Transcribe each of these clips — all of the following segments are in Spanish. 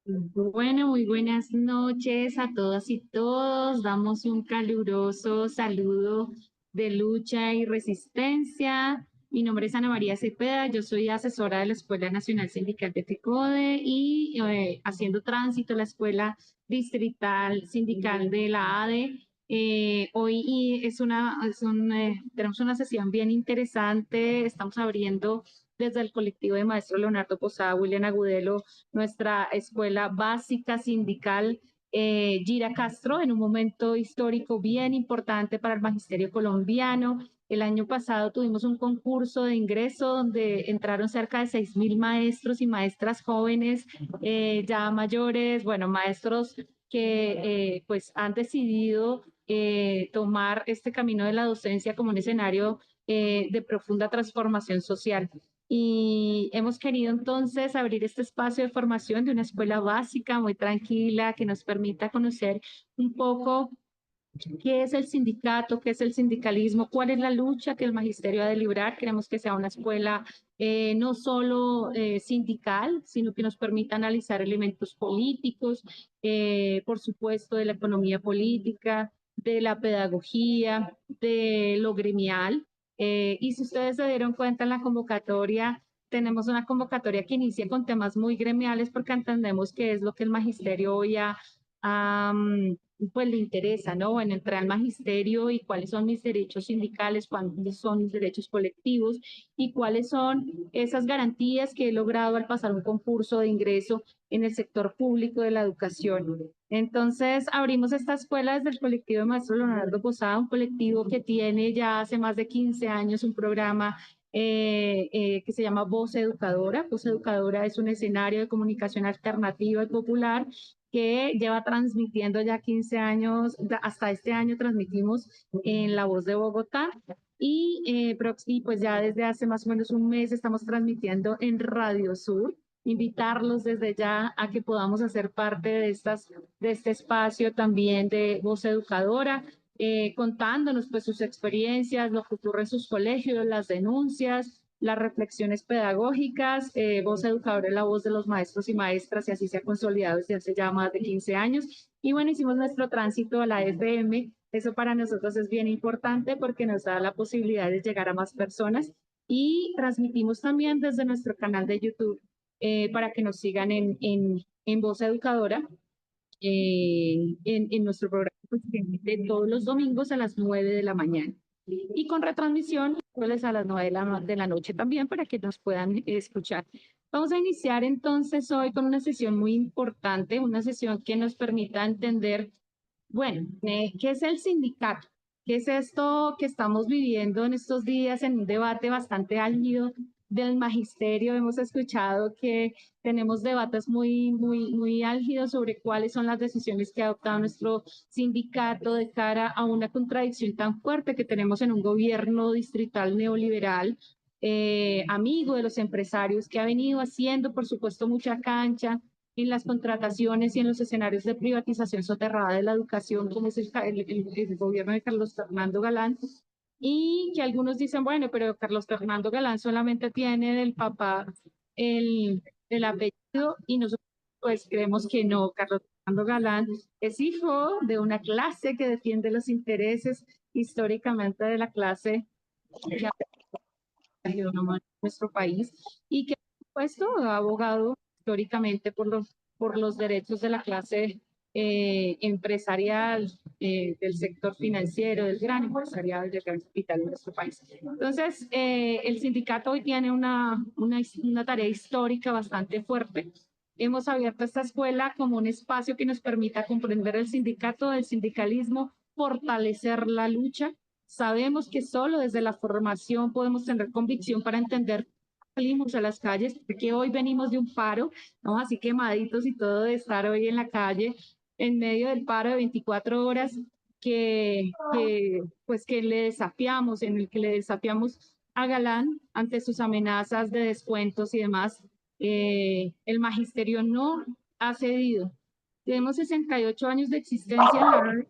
Bueno, muy buenas noches a todas y todos. Damos un caluroso saludo de lucha y resistencia. Mi nombre es Ana María Cepeda, yo soy asesora de la Escuela Nacional Sindical de FECODE y haciendo tránsito a la Escuela Distrital Sindical de la ADE. Hoy tenemos una sesión bien interesante. Estamos abriendo desde el colectivo de maestro Leonardo Posada, William Agudelo, nuestra escuela básica sindical Gira Castro, en un momento histórico bien importante para el magisterio colombiano. El año pasado tuvimos un concurso de ingreso donde entraron cerca de 6.000 maestros y maestras jóvenes, ya mayores, bueno, maestros que pues han decidido tomar este camino de la docencia como un escenario de profunda transformación social. Y hemos querido entonces abrir este espacio de formación de una escuela básica muy tranquila que nos permita conocer un poco qué es el sindicato, qué es el sindicalismo, cuál es la lucha que el magisterio ha de librar. Queremos que sea una escuela no solo sindical, sino que nos permita analizar elementos políticos, por supuesto, de la economía política, de la pedagogía, de lo gremial. Y si ustedes se dieron cuenta en la convocatoria, tenemos una convocatoria que inicia con temas muy gremiales porque entendemos que es lo que el magisterio hoy ha pues le interesa, ¿no? En entrar al magisterio y cuáles son mis derechos sindicales, cuáles son mis derechos colectivos y cuáles son esas garantías que he logrado al pasar un concurso de ingreso en el sector público de la educación. Entonces, abrimos esta escuela desde el colectivo de Maestro Leonardo Posada, un colectivo que tiene ya hace más de 15 años un programa que se llama Voz Educadora. Voz Educadora es un escenario de comunicación alternativa y popular que lleva transmitiendo ya 15 años, hasta este año transmitimos en La Voz de Bogotá y pues ya desde hace más o menos un mes estamos transmitiendo en Radio Sur. Invitarlos desde ya a que podamos hacer parte de este espacio también de Voz Educadora, contándonos pues sus experiencias, lo que ocurre en sus colegios, las denuncias, las reflexiones pedagógicas. Voz Educadora es la voz de los maestros y maestras y así se ha consolidado desde hace ya más de 15 años. Y bueno, hicimos nuestro tránsito a la FM. Eso para nosotros es bien importante porque nos da la posibilidad de llegar a más personas y transmitimos también desde nuestro canal de YouTube para que nos sigan en Voz Educadora en nuestro programa pues, de todos los domingos a las 9 de la mañana. Y con retransmisión pues, a las 9 de la noche también para que nos puedan escuchar. Vamos a iniciar entonces hoy con una sesión muy importante, una sesión que nos permita entender, bueno, ¿qué es el sindicato? ¿Qué es esto que estamos viviendo en estos días en un debate bastante álgido del magisterio? Hemos escuchado que tenemos debates muy álgidos sobre cuáles son las decisiones que ha adoptado nuestro sindicato de cara a una contradicción tan fuerte que tenemos en un gobierno distrital neoliberal, amigo de los empresarios, que ha venido haciendo, por supuesto, mucha cancha en las contrataciones y en los escenarios de privatización soterrada de la educación, como es el gobierno de Carlos Fernando Galán, y que algunos dicen, bueno, pero Carlos Fernando Galán solamente tiene del papá el, el apellido y nosotros pues creemos que no. Carlos Fernando Galán es hijo de una clase que defiende los intereses históricamente de la clase de nuestro país y que, por supuesto, ha abogado históricamente por los derechos de la clase empresarial, del sector financiero, del gran empresarial, del gran capital en nuestro país. Entonces, el sindicato hoy tiene una tarea histórica bastante fuerte. Hemos abierto esta escuela como un espacio que nos permita comprender el sindicato, el sindicalismo, fortalecer la lucha. Sabemos que solo desde la formación podemos tener convicción para entender salimos a las calles, porque hoy venimos de un paro, ¿no? Así quemaditos y todo de estar hoy en la calle, en medio del paro de 24 horas pues que le desafiamos, en el que le desafiamos a Galán ante sus amenazas de descuentos y demás. El magisterio no ha cedido. Tenemos 68 años de existencia en la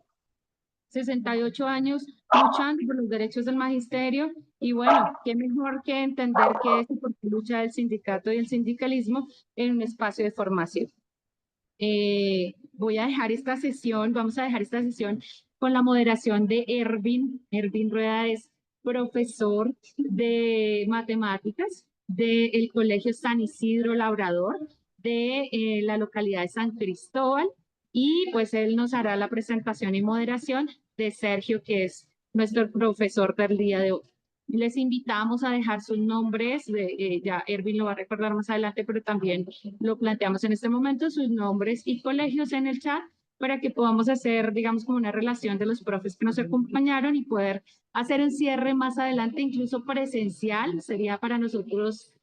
68 años luchando por los derechos del magisterio y bueno, qué mejor que entender que es por qué lucha el sindicato y el sindicalismo en un espacio de formación. Voy a dejar esta sesión, vamos a dejar esta sesión con la moderación de Ervin. Ervin Rueda es profesor de matemáticas del Colegio San Isidro Labrador de la localidad de San Cristóbal y pues él nos hará la presentación y moderación de Sergio, que es nuestro profesor del día de hoy. Les invitamos a dejar sus nombres, ya Ervin lo va a recordar más adelante, pero también lo planteamos en este momento, sus nombres y colegios en el chat para que podamos hacer, digamos, como una relación de los profes que nos acompañaron y poder hacer un cierre más adelante, incluso presencial. Sería para nosotros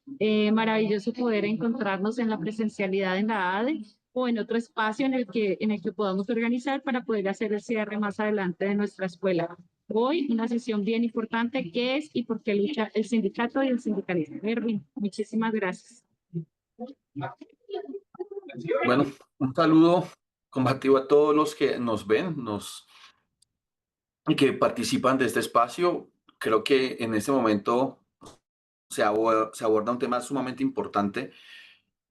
maravilloso poder encontrarnos en la presencialidad en la ADE o en otro espacio en el que podamos organizar para poder hacer el cierre más adelante de nuestra escuela. Hoy una sesión bien importante, ¿qué es y por qué lucha el sindicato y el sindicalismo? Erwin, muchísimas gracias. Bueno, un saludo combativo a todos los que nos ven y que participan de este espacio. Creo que en este momento se aborda un tema sumamente importante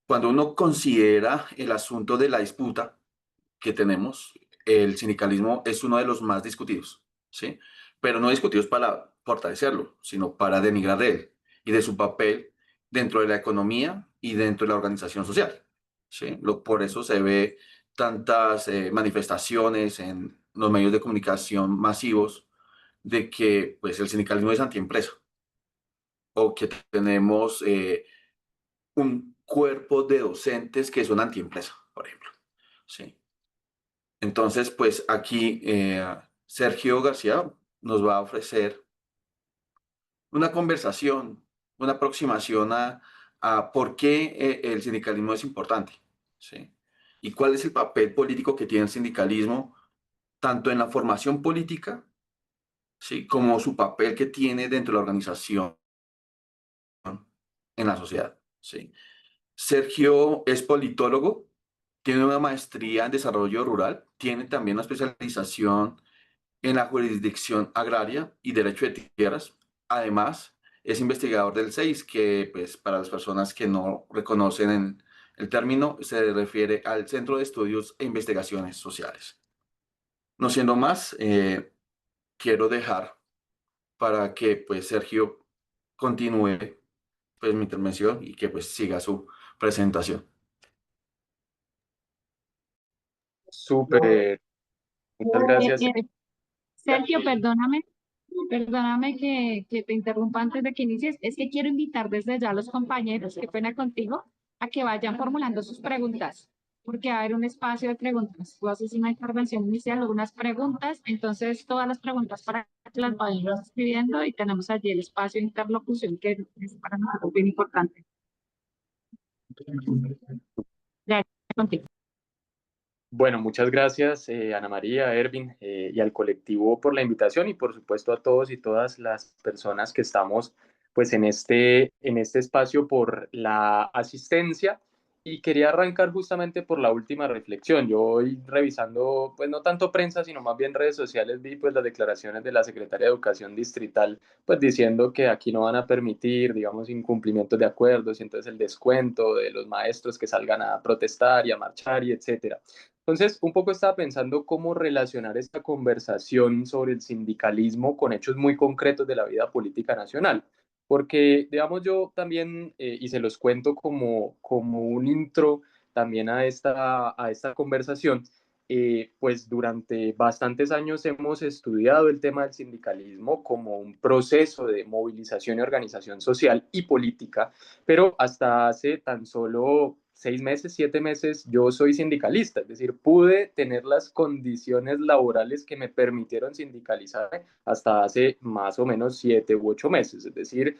cuando uno considera el asunto de la disputa que tenemos. El sindicalismo es uno de los más discutidos, ¿sí? Pero no discutidos para fortalecerlo, sino para denigrar de él y de su papel dentro de la economía y dentro de la organización social, ¿sí? Por eso se ve tantas manifestaciones en los medios de comunicación masivos de que pues, el sindicalismo es antiempresa o que tenemos un cuerpo de docentes que son antiempresa, por ejemplo, ¿sí? Entonces, pues aquí Sergio García nos va a ofrecer una conversación, una aproximación a por qué el sindicalismo es importante, ¿sí? Y cuál es el papel político que tiene el sindicalismo, tanto en la formación política, ¿sí? Como su papel que tiene dentro de la organización en la sociedad, ¿sí? Sergio es politólogo, tiene una maestría en desarrollo rural, tiene también una especialización en la jurisdicción agraria y derecho de tierras. Además, es investigador del CEIS, que pues, para las personas que no reconocen el término, se refiere al Centro de Estudios e Investigaciones Sociales. No siendo más, quiero dejar para que pues, Sergio continúe pues, mi intervención y que pues, siga su presentación. Súper, muchas gracias. Sergio, perdóname que te interrumpa antes de que inicies. Es que quiero invitar desde ya a los compañeros, qué pena contigo, a que vayan formulando sus preguntas, porque va a haber un espacio de preguntas. Tú haces una intervención inicial, algunas preguntas, entonces todas las preguntas para que las vayan escribiendo y tenemos allí el espacio de interlocución que es para nosotros bien importante. Ya, contigo. Bueno, muchas gracias Ana María, Ervin y al colectivo por la invitación y por supuesto a todos y todas las personas que estamos pues en este espacio por la asistencia y quería arrancar justamente por la última reflexión. Yo hoy revisando pues no tanto prensa sino más bien redes sociales vi pues las declaraciones de la Secretaria de Educación Distrital pues diciendo que aquí no van a permitir digamos incumplimientos de acuerdos y entonces el descuento de los maestros que salgan a protestar y a marchar y etcétera. Entonces, un poco estaba pensando cómo relacionar esta conversación sobre el sindicalismo con hechos muy concretos de la vida política nacional. Porque, digamos, yo también, y se los cuento como un intro también a esta conversación, pues durante bastantes años hemos estudiado el tema del sindicalismo como un proceso de movilización y organización social y política, pero hasta hace tan solo 6 meses, 7 meses, yo soy sindicalista, es decir, pude tener las condiciones laborales que me permitieron sindicalizarme hasta hace más o menos 7 u 8 meses, es decir,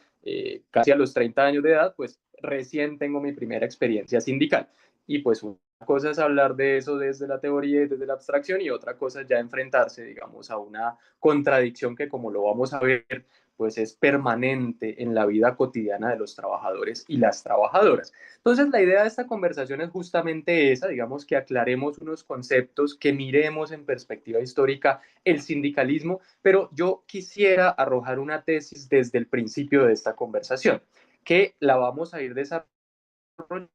casi a los 30 años de edad, pues recién tengo mi primera experiencia sindical. Y pues una cosa es hablar de eso desde la teoría y desde la abstracción y otra cosa es ya enfrentarse, digamos, a una contradicción que como lo vamos a ver, pues es permanente en la vida cotidiana de los trabajadores y las trabajadoras. Entonces, la idea de esta conversación es justamente esa, digamos, que aclaremos unos conceptos, que miremos en perspectiva histórica el sindicalismo, pero yo quisiera arrojar una tesis desde el principio de esta conversación, que la vamos a ir desarrollando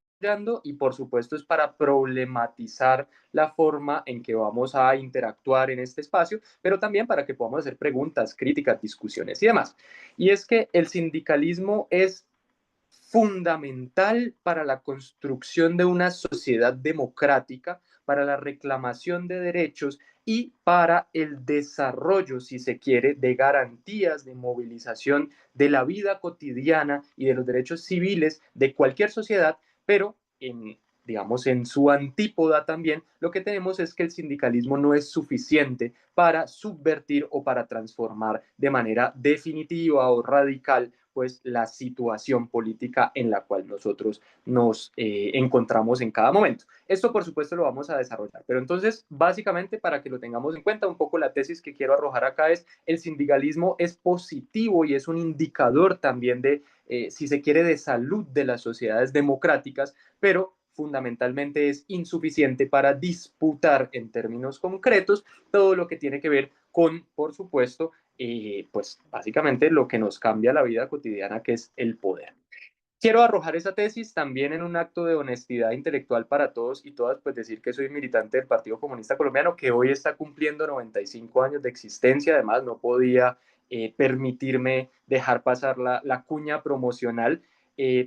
y por supuesto es para problematizar la forma en que vamos a interactuar en este espacio, pero también para que podamos hacer preguntas, críticas, discusiones y demás. Y es que el sindicalismo es fundamental para la construcción de una sociedad democrática, para la reclamación de derechos y para el desarrollo, si se quiere, de garantías de movilización de la vida cotidiana y de los derechos civiles de cualquier sociedad, pero digamos, en su antípoda también, lo que tenemos es que el sindicalismo no es suficiente para subvertir o para transformar de manera definitiva o radical pues la situación política en la cual nosotros nos encontramos en cada momento. Esto por supuesto lo vamos a desarrollar, pero entonces básicamente para que lo tengamos en cuenta, un poco la tesis que quiero arrojar acá es el sindicalismo es positivo y es un indicador también de, si se quiere, de salud de las sociedades democráticas, pero fundamentalmente es insuficiente para disputar en términos concretos todo lo que tiene que ver con, por supuesto, pues básicamente lo que nos cambia la vida cotidiana, que es el poder. Quiero arrojar esa tesis también en un acto de honestidad intelectual para todos y todas, pues decir que soy militante del Partido Comunista Colombiano, que hoy está cumpliendo 95 años de existencia. Además, no podía permitirme dejar pasar la cuña promocional,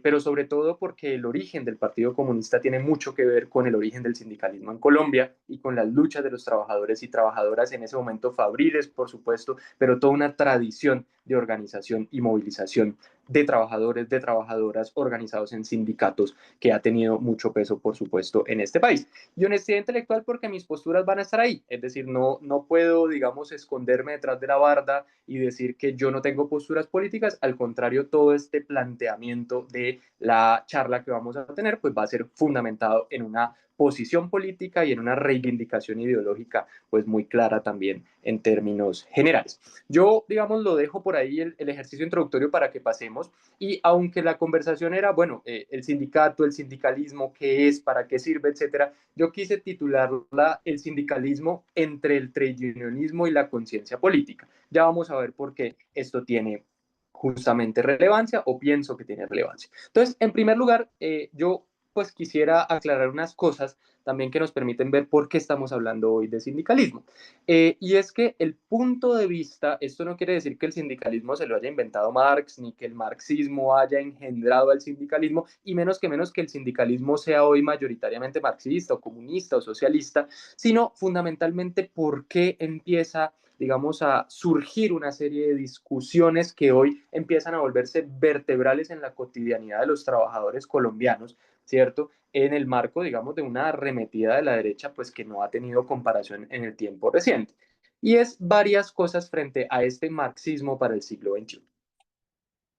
pero sobre todo porque el origen del Partido Comunista tiene mucho que ver con el origen del sindicalismo en Colombia y con las luchas de los trabajadores y trabajadoras en ese momento fabriles, por supuesto, pero toda una tradición de organización y movilización de trabajadores, de trabajadoras organizados en sindicatos que ha tenido mucho peso, por supuesto, en este país. Y honestidad intelectual porque mis posturas van a estar ahí, es decir, no puedo, digamos, esconderme detrás de la barda y decir que yo no tengo posturas políticas, al contrario, todo este planteamiento de la charla que vamos a tener, pues va a ser fundamentado en una posición política y en una reivindicación ideológica, pues muy clara también en términos generales. Yo, digamos, lo dejo por ahí el ejercicio introductorio para que pasemos y aunque la conversación era, bueno, el sindicato, el sindicalismo, qué es, para qué sirve, etcétera, yo quise titularla el sindicalismo entre el trade unionismo y la conciencia política. Ya vamos a ver por qué esto tiene justamente relevancia o pienso que tiene relevancia. Entonces, en primer lugar, yo pues quisiera aclarar unas cosas también que nos permiten ver por qué estamos hablando hoy de sindicalismo. Y es que el punto de vista, esto no quiere decir que el sindicalismo se lo haya inventado Marx, ni que el marxismo haya engendrado al sindicalismo, y menos que el sindicalismo sea hoy mayoritariamente marxista o comunista o socialista, sino fundamentalmente por qué empieza, digamos, a surgir una serie de discusiones que hoy empiezan a volverse vertebrales en la cotidianidad de los trabajadores colombianos, ¿cierto? En el marco, digamos, de una arremetida de la derecha, pues que no ha tenido comparación en el tiempo reciente. Y es varias cosas frente a este marxismo para el siglo XXI.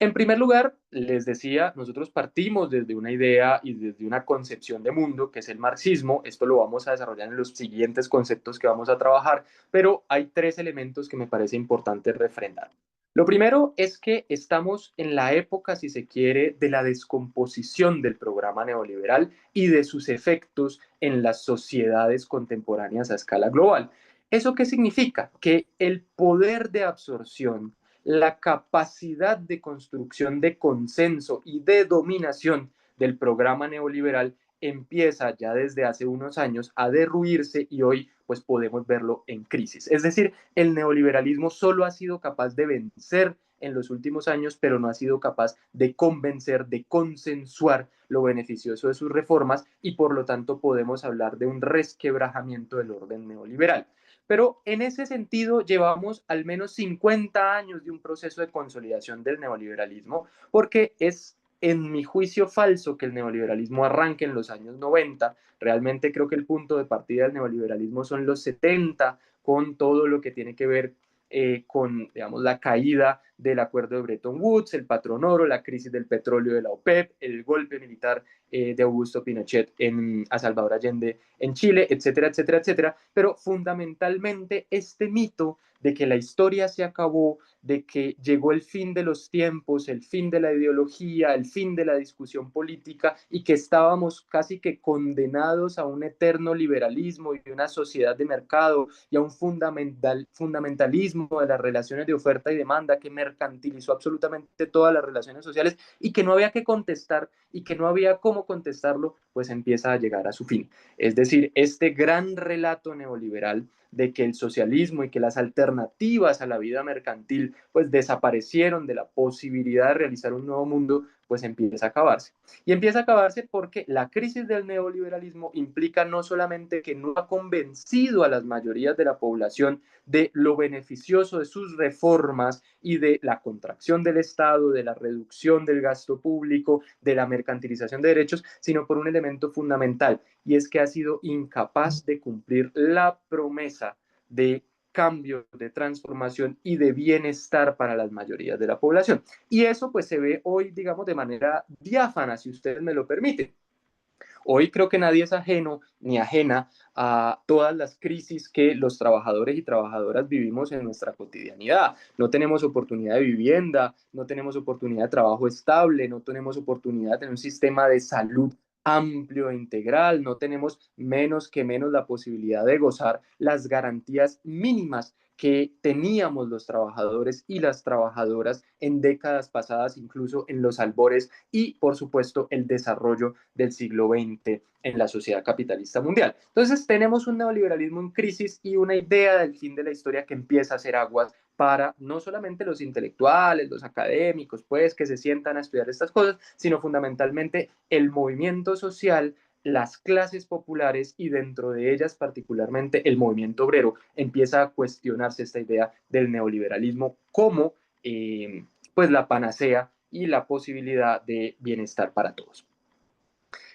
En primer lugar, les decía, nosotros partimos desde una idea y desde una concepción de mundo, que es el marxismo. Esto lo vamos a desarrollar en los siguientes conceptos que vamos a trabajar, pero hay tres elementos que me parece importante refrendar. Lo primero es que estamos en la época, si se quiere, de la descomposición del programa neoliberal y de sus efectos en las sociedades contemporáneas a escala global. ¿Eso qué significa? Que el poder de absorción, la capacidad de construcción de consenso y de dominación del programa neoliberal empieza ya desde hace unos años a derruirse y hoy pues podemos verlo en crisis. Es decir, el neoliberalismo solo ha sido capaz de vencer en los últimos años, pero no ha sido capaz de convencer, de consensuar lo beneficioso de sus reformas y por lo tanto podemos hablar de un resquebrajamiento del orden neoliberal. Pero en ese sentido llevamos al menos 50 años de un proceso de consolidación del neoliberalismo, porque es en mi juicio falso que el neoliberalismo arranque en los años 90. Realmente creo que el punto de partida del neoliberalismo son los 70, con todo lo que tiene que ver con, digamos, la caída del acuerdo de Bretton Woods, el patrón oro, la crisis del petróleo de la OPEP, el golpe militar de Augusto Pinochet a Salvador Allende en Chile, etcétera, etcétera, etcétera. Pero fundamentalmente este mito de que la historia se acabó, de que llegó el fin de los tiempos, el fin de la ideología, el fin de la discusión política y que estábamos casi que condenados a un eterno liberalismo y una sociedad de mercado y a un fundamentalismo de las relaciones de oferta y demanda que mercantilizó absolutamente todas las relaciones sociales y que no había que contestar y que no había cómo contestarlo, pues empieza a llegar a su fin. Es decir, este gran relato neoliberal de que el socialismo y que las alternativas a la vida mercantil pues desaparecieron de la posibilidad de realizar un nuevo mundo, pues empieza a acabarse. Y empieza a acabarse porque la crisis del neoliberalismo implica no solamente que no ha convencido a las mayorías de la población de lo beneficioso de sus reformas y de la contracción del Estado, de la reducción del gasto público, de la mercantilización de derechos, sino por un elemento fundamental, y es que ha sido incapaz de cumplir la promesa de cambio, de transformación y de bienestar para las mayorías de la población. Y eso pues se ve hoy, digamos, de manera diáfana, si ustedes me lo permiten. Hoy creo que nadie es ajeno ni ajena a todas las crisis que los trabajadores y trabajadoras vivimos en nuestra cotidianidad. No tenemos oportunidad de vivienda, no tenemos oportunidad de trabajo estable, no tenemos oportunidad de tener un sistema de salud amplio e integral, no tenemos menos que menos la posibilidad de gozar las garantías mínimas que teníamos los trabajadores y las trabajadoras en décadas pasadas, incluso en los albores y, por supuesto, el desarrollo del siglo XX en la sociedad capitalista mundial. Entonces, tenemos un neoliberalismo en crisis y una idea del fin de la historia que empieza a hacer aguas para no solamente los intelectuales, los académicos, pues, que se sientan a estudiar estas cosas, sino fundamentalmente el movimiento social, las clases populares y dentro de ellas particularmente el movimiento obrero empieza a cuestionarse esta idea del neoliberalismo como pues la panacea y la posibilidad de bienestar para todos.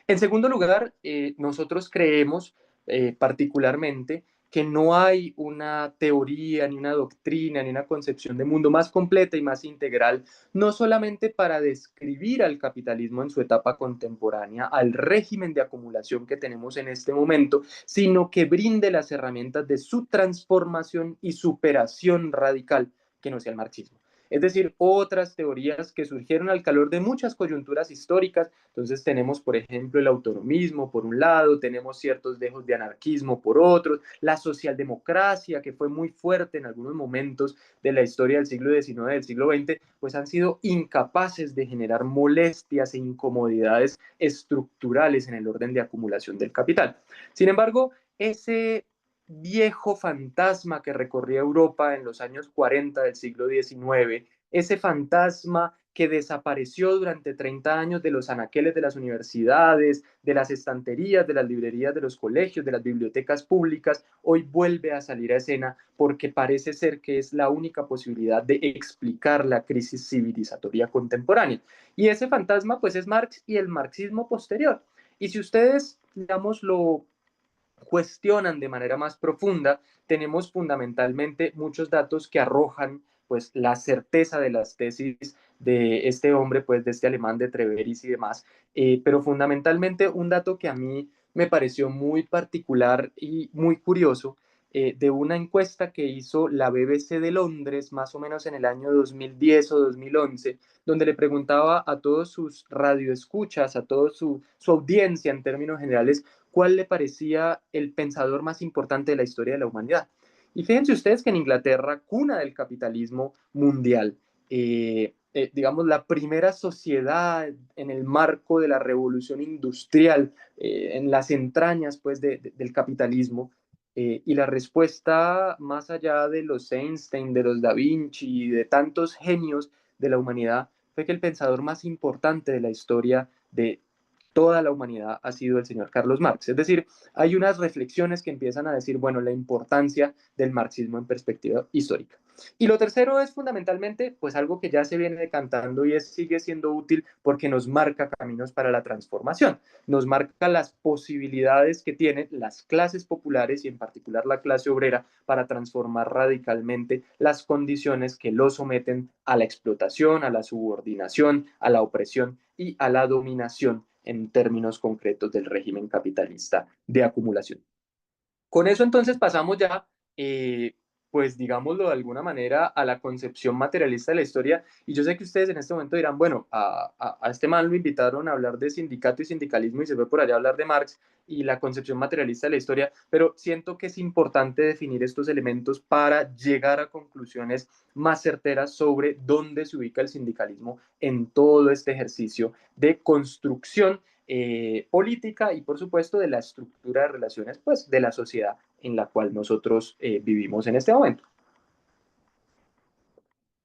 En segundo lugar, nosotros creemos particularmente que no hay una teoría, ni una doctrina, ni una concepción de mundo más completa y más integral, no solamente para describir al capitalismo en su etapa contemporánea, al régimen de acumulación que tenemos en este momento, sino que brinde las herramientas de su transformación y superación radical, que no sea el marxismo. Es decir, otras teorías que surgieron al calor de muchas coyunturas históricas. Entonces tenemos, por ejemplo, el autonomismo por un lado, tenemos ciertos dejos de anarquismo por otros, la socialdemocracia, que fue muy fuerte en algunos momentos de la historia del siglo XIX, del siglo XX, pues han sido incapaces de generar molestias e incomodidades estructurales en el orden de acumulación del capital. Sin embargo, ese viejo fantasma que recorría Europa en los años 40 del siglo XIX, ese fantasma que desapareció durante 30 años de los anaqueles de las universidades, de las estanterías, de las librerías de los colegios, de las bibliotecas públicas, hoy vuelve a salir a escena porque parece ser que es la única posibilidad de explicar la crisis civilizatoria contemporánea. Y ese fantasma pues es Marx y el marxismo posterior. Y si ustedes, digamos, lo cuestionan de manera más profunda, tenemos fundamentalmente muchos datos que arrojan pues la certeza de las tesis de este hombre, pues de este alemán de Treveris y demás, pero fundamentalmente un dato que a mí me pareció muy particular y muy curioso, de una encuesta que hizo la BBC de Londres más o menos en el año 2010 o 2011, donde le preguntaba a todos sus radioescuchas, a toda su audiencia en términos generales, cuál le parecía el pensador más importante de la historia de la humanidad. Y fíjense ustedes que en Inglaterra, cuna del capitalismo mundial, digamos, la primera sociedad en el marco de la revolución industrial, en las entrañas pues, del capitalismo, y la respuesta, más allá de los Einstein, de los Da Vinci y de tantos genios de la humanidad, fue que el pensador más importante de la historia de toda la humanidad ha sido el señor Carlos Marx. Es decir, hay unas reflexiones que empiezan a decir, bueno, la importancia del marxismo en perspectiva histórica. Y lo tercero es fundamentalmente, pues algo que ya se viene decantando y sigue siendo útil porque nos marca caminos para la transformación, nos marca las posibilidades que tienen las clases populares y en particular la clase obrera para transformar radicalmente las condiciones que lo someten a la explotación, a la subordinación, a la opresión y a la dominación en términos concretos del régimen capitalista de acumulación. Con eso entonces pasamos ya pues digámoslo de alguna manera, a la concepción materialista de la historia. Y yo sé que ustedes en este momento dirán, bueno, a este man lo invitaron a hablar de sindicato y sindicalismo y se fue por allá a hablar de Marx y la concepción materialista de la historia, pero siento que es importante definir estos elementos para llegar a conclusiones más certeras sobre dónde se ubica el sindicalismo en todo este ejercicio de construcción política y por supuesto de la estructura de relaciones pues, de la sociedad en la cual nosotros vivimos en este momento.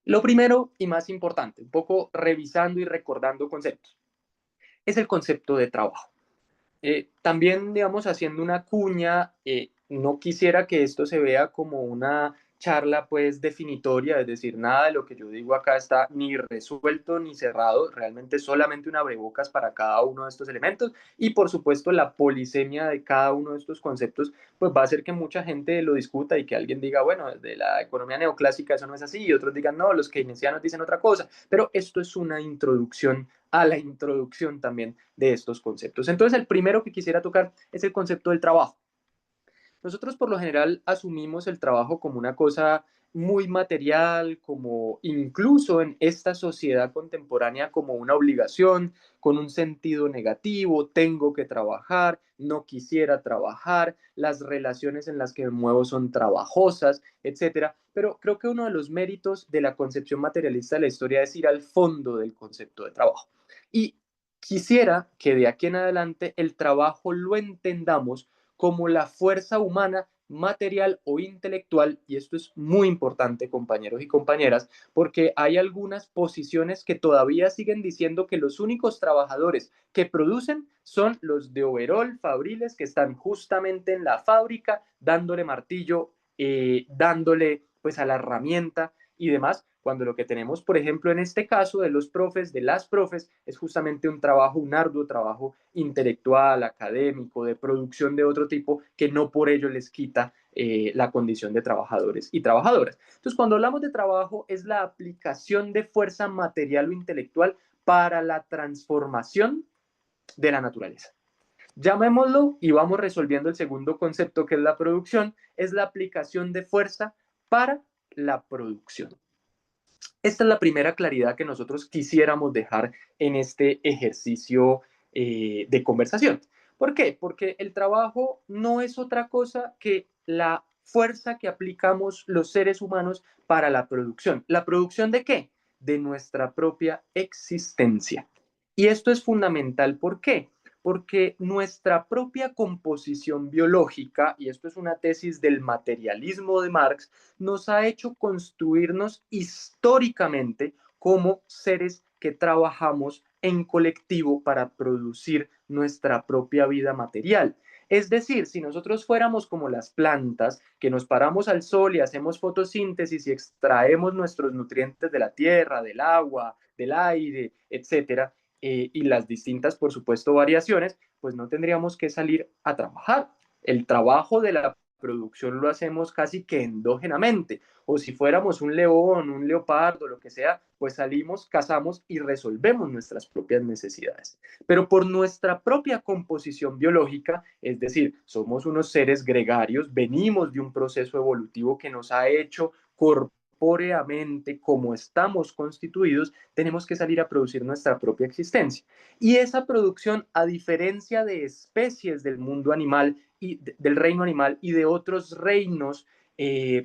Lo primero y más importante, un poco revisando y recordando conceptos, es el concepto de trabajo. También, digamos, haciendo una cuña, no quisiera que esto se vea como una charla pues definitoria, es decir, nada de lo que yo digo acá está ni resuelto ni cerrado, realmente solamente un abrebocas para cada uno de estos elementos y por supuesto la polisemia de cada uno de estos conceptos pues va a hacer que mucha gente lo discuta y que alguien diga, bueno, de la economía neoclásica eso no es así y otros digan, no, los keynesianos dicen otra cosa, pero esto es una introducción a la introducción también de estos conceptos. Entonces, el primero que quisiera tocar es el concepto del trabajo. Nosotros por lo general asumimos el trabajo como una cosa muy material, como incluso en esta sociedad contemporánea como una obligación, con un sentido negativo, tengo que trabajar, no quisiera trabajar, las relaciones en las que me muevo son trabajosas, etcétera. Pero creo que uno de los méritos de la concepción materialista de la historia es ir al fondo del concepto de trabajo. Y quisiera que de aquí en adelante el trabajo lo entendamos como la fuerza humana material o intelectual, y esto es muy importante, compañeros y compañeras, porque hay algunas posiciones que todavía siguen diciendo que los únicos trabajadores que producen son los de overol, fabriles, que están justamente en la fábrica, dándole martillo, dándole pues a la herramienta y demás, cuando lo que tenemos, por ejemplo, en este caso de los profes, de las profes, es justamente un trabajo, un arduo trabajo intelectual, académico, de producción de otro tipo, que no por ello les quita la condición de trabajadores y trabajadoras. Entonces, cuando hablamos de trabajo, es la aplicación de fuerza material o intelectual para la transformación de la naturaleza. Llamémoslo y vamos resolviendo el segundo concepto que es la producción, es la aplicación de fuerza para la producción. Esta es la primera claridad que nosotros quisiéramos dejar en este ejercicio de conversación. ¿Por qué? Porque el trabajo no es otra cosa que la fuerza que aplicamos los seres humanos para la producción. ¿La producción de qué? De nuestra propia existencia. Y esto es fundamental. ¿Por qué? Porque nuestra propia composición biológica, y esto es una tesis del materialismo de Marx, nos ha hecho construirnos históricamente como seres que trabajamos en colectivo para producir nuestra propia vida material. Es decir, si nosotros fuéramos como las plantas, que nos paramos al sol y hacemos fotosíntesis y extraemos nuestros nutrientes de la tierra, del agua, del aire, etcétera, y las distintas, por supuesto, variaciones, pues no tendríamos que salir a trabajar. El trabajo de la producción lo hacemos casi que endógenamente, o si fuéramos un león, un leopardo, lo que sea, pues salimos, cazamos y resolvemos nuestras propias necesidades. Pero por nuestra propia composición biológica, es decir, somos unos seres gregarios, venimos de un proceso evolutivo que nos ha hecho corpóreamente, como estamos constituidos, tenemos que salir a producir nuestra propia existencia. Y esa producción, a diferencia de especies del mundo animal y del reino animal y de otros reinos,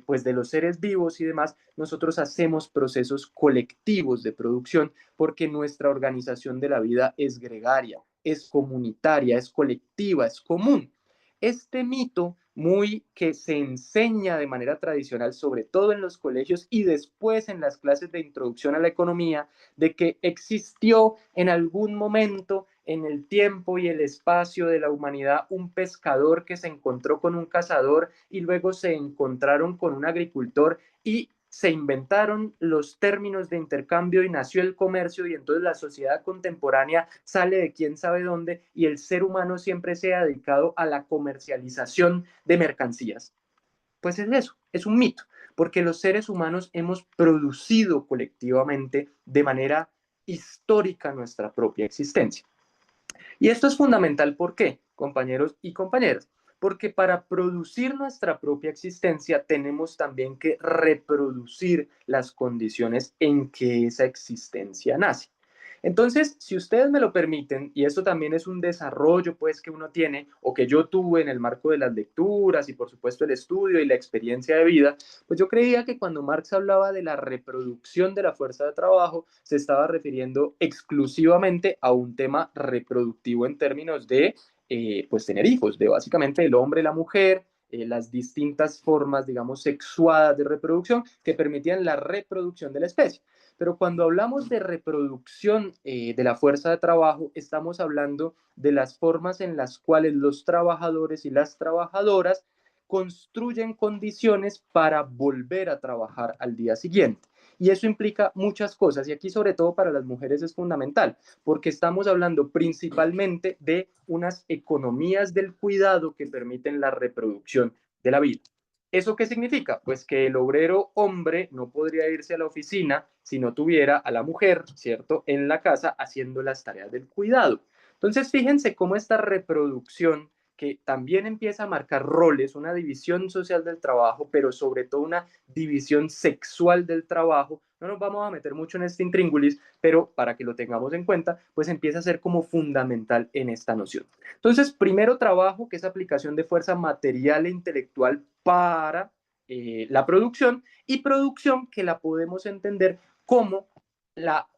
pues de los seres vivos y demás, nosotros hacemos procesos colectivos de producción porque nuestra organización de la vida es gregaria, es comunitaria, es colectiva, es común. Este mito muy que se enseña de manera tradicional, sobre todo en los colegios y después en las clases de introducción a la economía, de que existió en algún momento en el tiempo y el espacio de la humanidad un pescador que se encontró con un cazador y luego se encontraron con un agricultor y se inventaron los términos de intercambio y nació el comercio y entonces la sociedad contemporánea sale de quién sabe dónde y el ser humano siempre se ha dedicado a la comercialización de mercancías. Pues es eso, es un mito, porque los seres humanos hemos producido colectivamente de manera histórica nuestra propia existencia. Y esto es fundamental, ¿por qué, compañeros y compañeras? Porque para producir nuestra propia existencia tenemos también que reproducir las condiciones en que esa existencia nace. Entonces, si ustedes me lo permiten, y esto también es un desarrollo pues que uno tiene o que yo tuve en el marco de las lecturas y por supuesto el estudio y la experiencia de vida, pues yo creía que cuando Marx hablaba de la reproducción de la fuerza de trabajo, se estaba refiriendo exclusivamente a un tema reproductivo en términos de pues tener hijos, de básicamente el hombre y la mujer, las distintas formas, digamos, sexuadas de reproducción que permitían la reproducción de la especie. Pero cuando hablamos de reproducción de la fuerza de trabajo, estamos hablando de las formas en las cuales los trabajadores y las trabajadoras construyen condiciones para volver a trabajar al día siguiente. Y eso implica muchas cosas, y aquí sobre todo para las mujeres es fundamental, porque estamos hablando principalmente de unas economías del cuidado que permiten la reproducción de la vida. ¿Eso qué significa? Pues que el obrero hombre no podría irse a la oficina si no tuviera a la mujer, ¿cierto?, en la casa haciendo las tareas del cuidado. Entonces, fíjense cómo esta reproducción que también empieza a marcar roles, una división social del trabajo, pero sobre todo una división sexual del trabajo. No nos vamos a meter mucho en este intríngulis, pero para que lo tengamos en cuenta, pues empieza a ser como fundamental en esta noción. Entonces, primero trabajo, que es aplicación de fuerza material e intelectual para la producción, y producción que la podemos entender como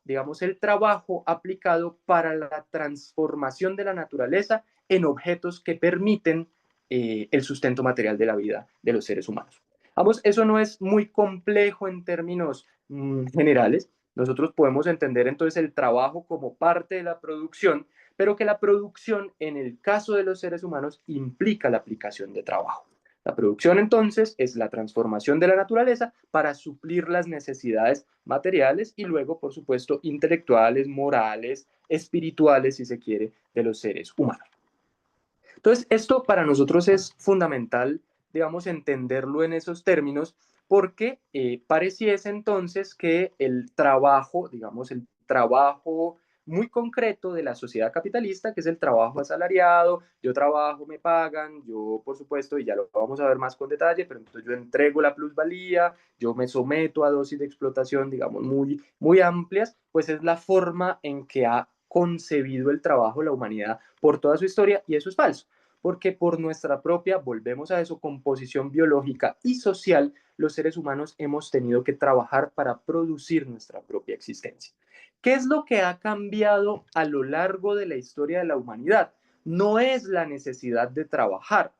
digamos, el trabajo aplicado para la transformación de la naturaleza en objetos que permiten el sustento material de la vida de los seres humanos. Vamos, eso no es muy complejo en términos generales. Nosotros podemos entender entonces el trabajo como parte de la producción, pero que la producción en el caso de los seres humanos implica la aplicación de trabajo. La producción entonces es la transformación de la naturaleza para suplir las necesidades materiales y luego, por supuesto, intelectuales, morales, espirituales, si se quiere, de los seres humanos. Entonces, esto para nosotros es fundamental, digamos, entenderlo en esos términos, porque pareciese entonces que el trabajo, digamos, el trabajo muy concreto de la sociedad capitalista, que es el trabajo asalariado, yo trabajo, me pagan, yo por supuesto, y ya lo vamos a ver más con detalle, pero entonces yo entrego la plusvalía, yo me someto a dosis de explotación, digamos, muy amplias, pues es la forma en que ha concebido el trabajo la humanidad por toda su historia, y eso es falso, porque por nuestra propia, volvemos a eso, composición biológica y social, los seres humanos hemos tenido que trabajar para producir nuestra propia existencia. ¿Qué es lo que ha cambiado a lo largo de la historia de la humanidad? No es la necesidad de trabajar,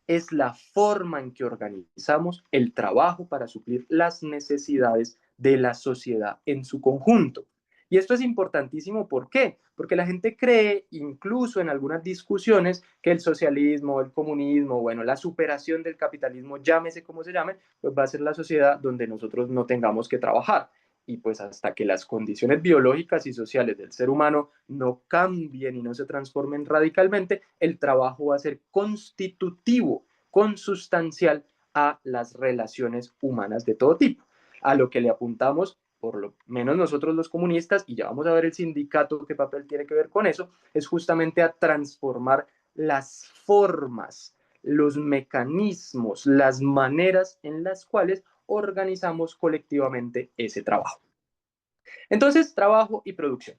es la forma en que organizamos el trabajo para suplir las necesidades de la sociedad en su conjunto. Y esto es importantísimo, ¿por qué? Porque la gente cree, incluso en algunas discusiones, que el socialismo, el comunismo, bueno, la superación del capitalismo, llámese como se llame, pues va a ser la sociedad donde nosotros no tengamos que trabajar. Y pues hasta que las condiciones biológicas y sociales del ser humano no cambien y no se transformen radicalmente, el trabajo va a ser constitutivo, consustancial a las relaciones humanas de todo tipo. A lo que le apuntamos, por lo menos nosotros los comunistas, y ya vamos a ver el sindicato qué papel tiene que ver con eso, es justamente a transformar las formas, los mecanismos, las maneras en las cuales organizamos colectivamente ese trabajo. Entonces, trabajo y producción.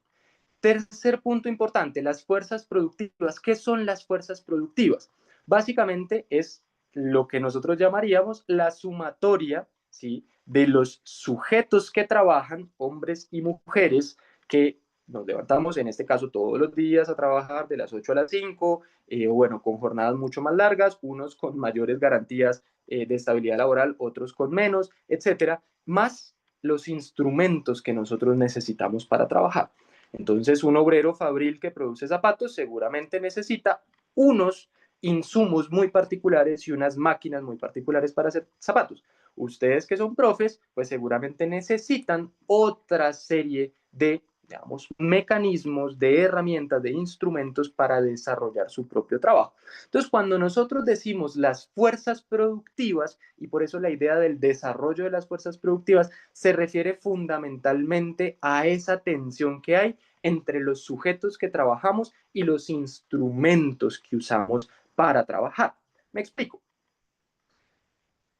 Tercer punto importante, las fuerzas productivas. ¿Qué son las fuerzas productivas? Básicamente es lo que nosotros llamaríamos la sumatoria, ¿sí?, de los sujetos que trabajan, hombres y mujeres, que nos levantamos en este caso todos los días a trabajar de las 8 a las 5, bueno, con jornadas mucho más largas, unos con mayores garantías de estabilidad laboral, otros con menos, etcétera, más los instrumentos que nosotros necesitamos para trabajar. Entonces, un obrero fabril que produce zapatos seguramente necesita unos insumos muy particulares y unas máquinas muy particulares para hacer zapatos. Ustedes que son profes, pues seguramente necesitan otra serie de, digamos, mecanismos, de herramientas, de instrumentos para desarrollar su propio trabajo. Entonces, cuando nosotros decimos las fuerzas productivas, y por eso la idea del desarrollo de las fuerzas productivas se refiere fundamentalmente a esa tensión que hay entre los sujetos que trabajamos y los instrumentos que usamos para trabajar. Me explico.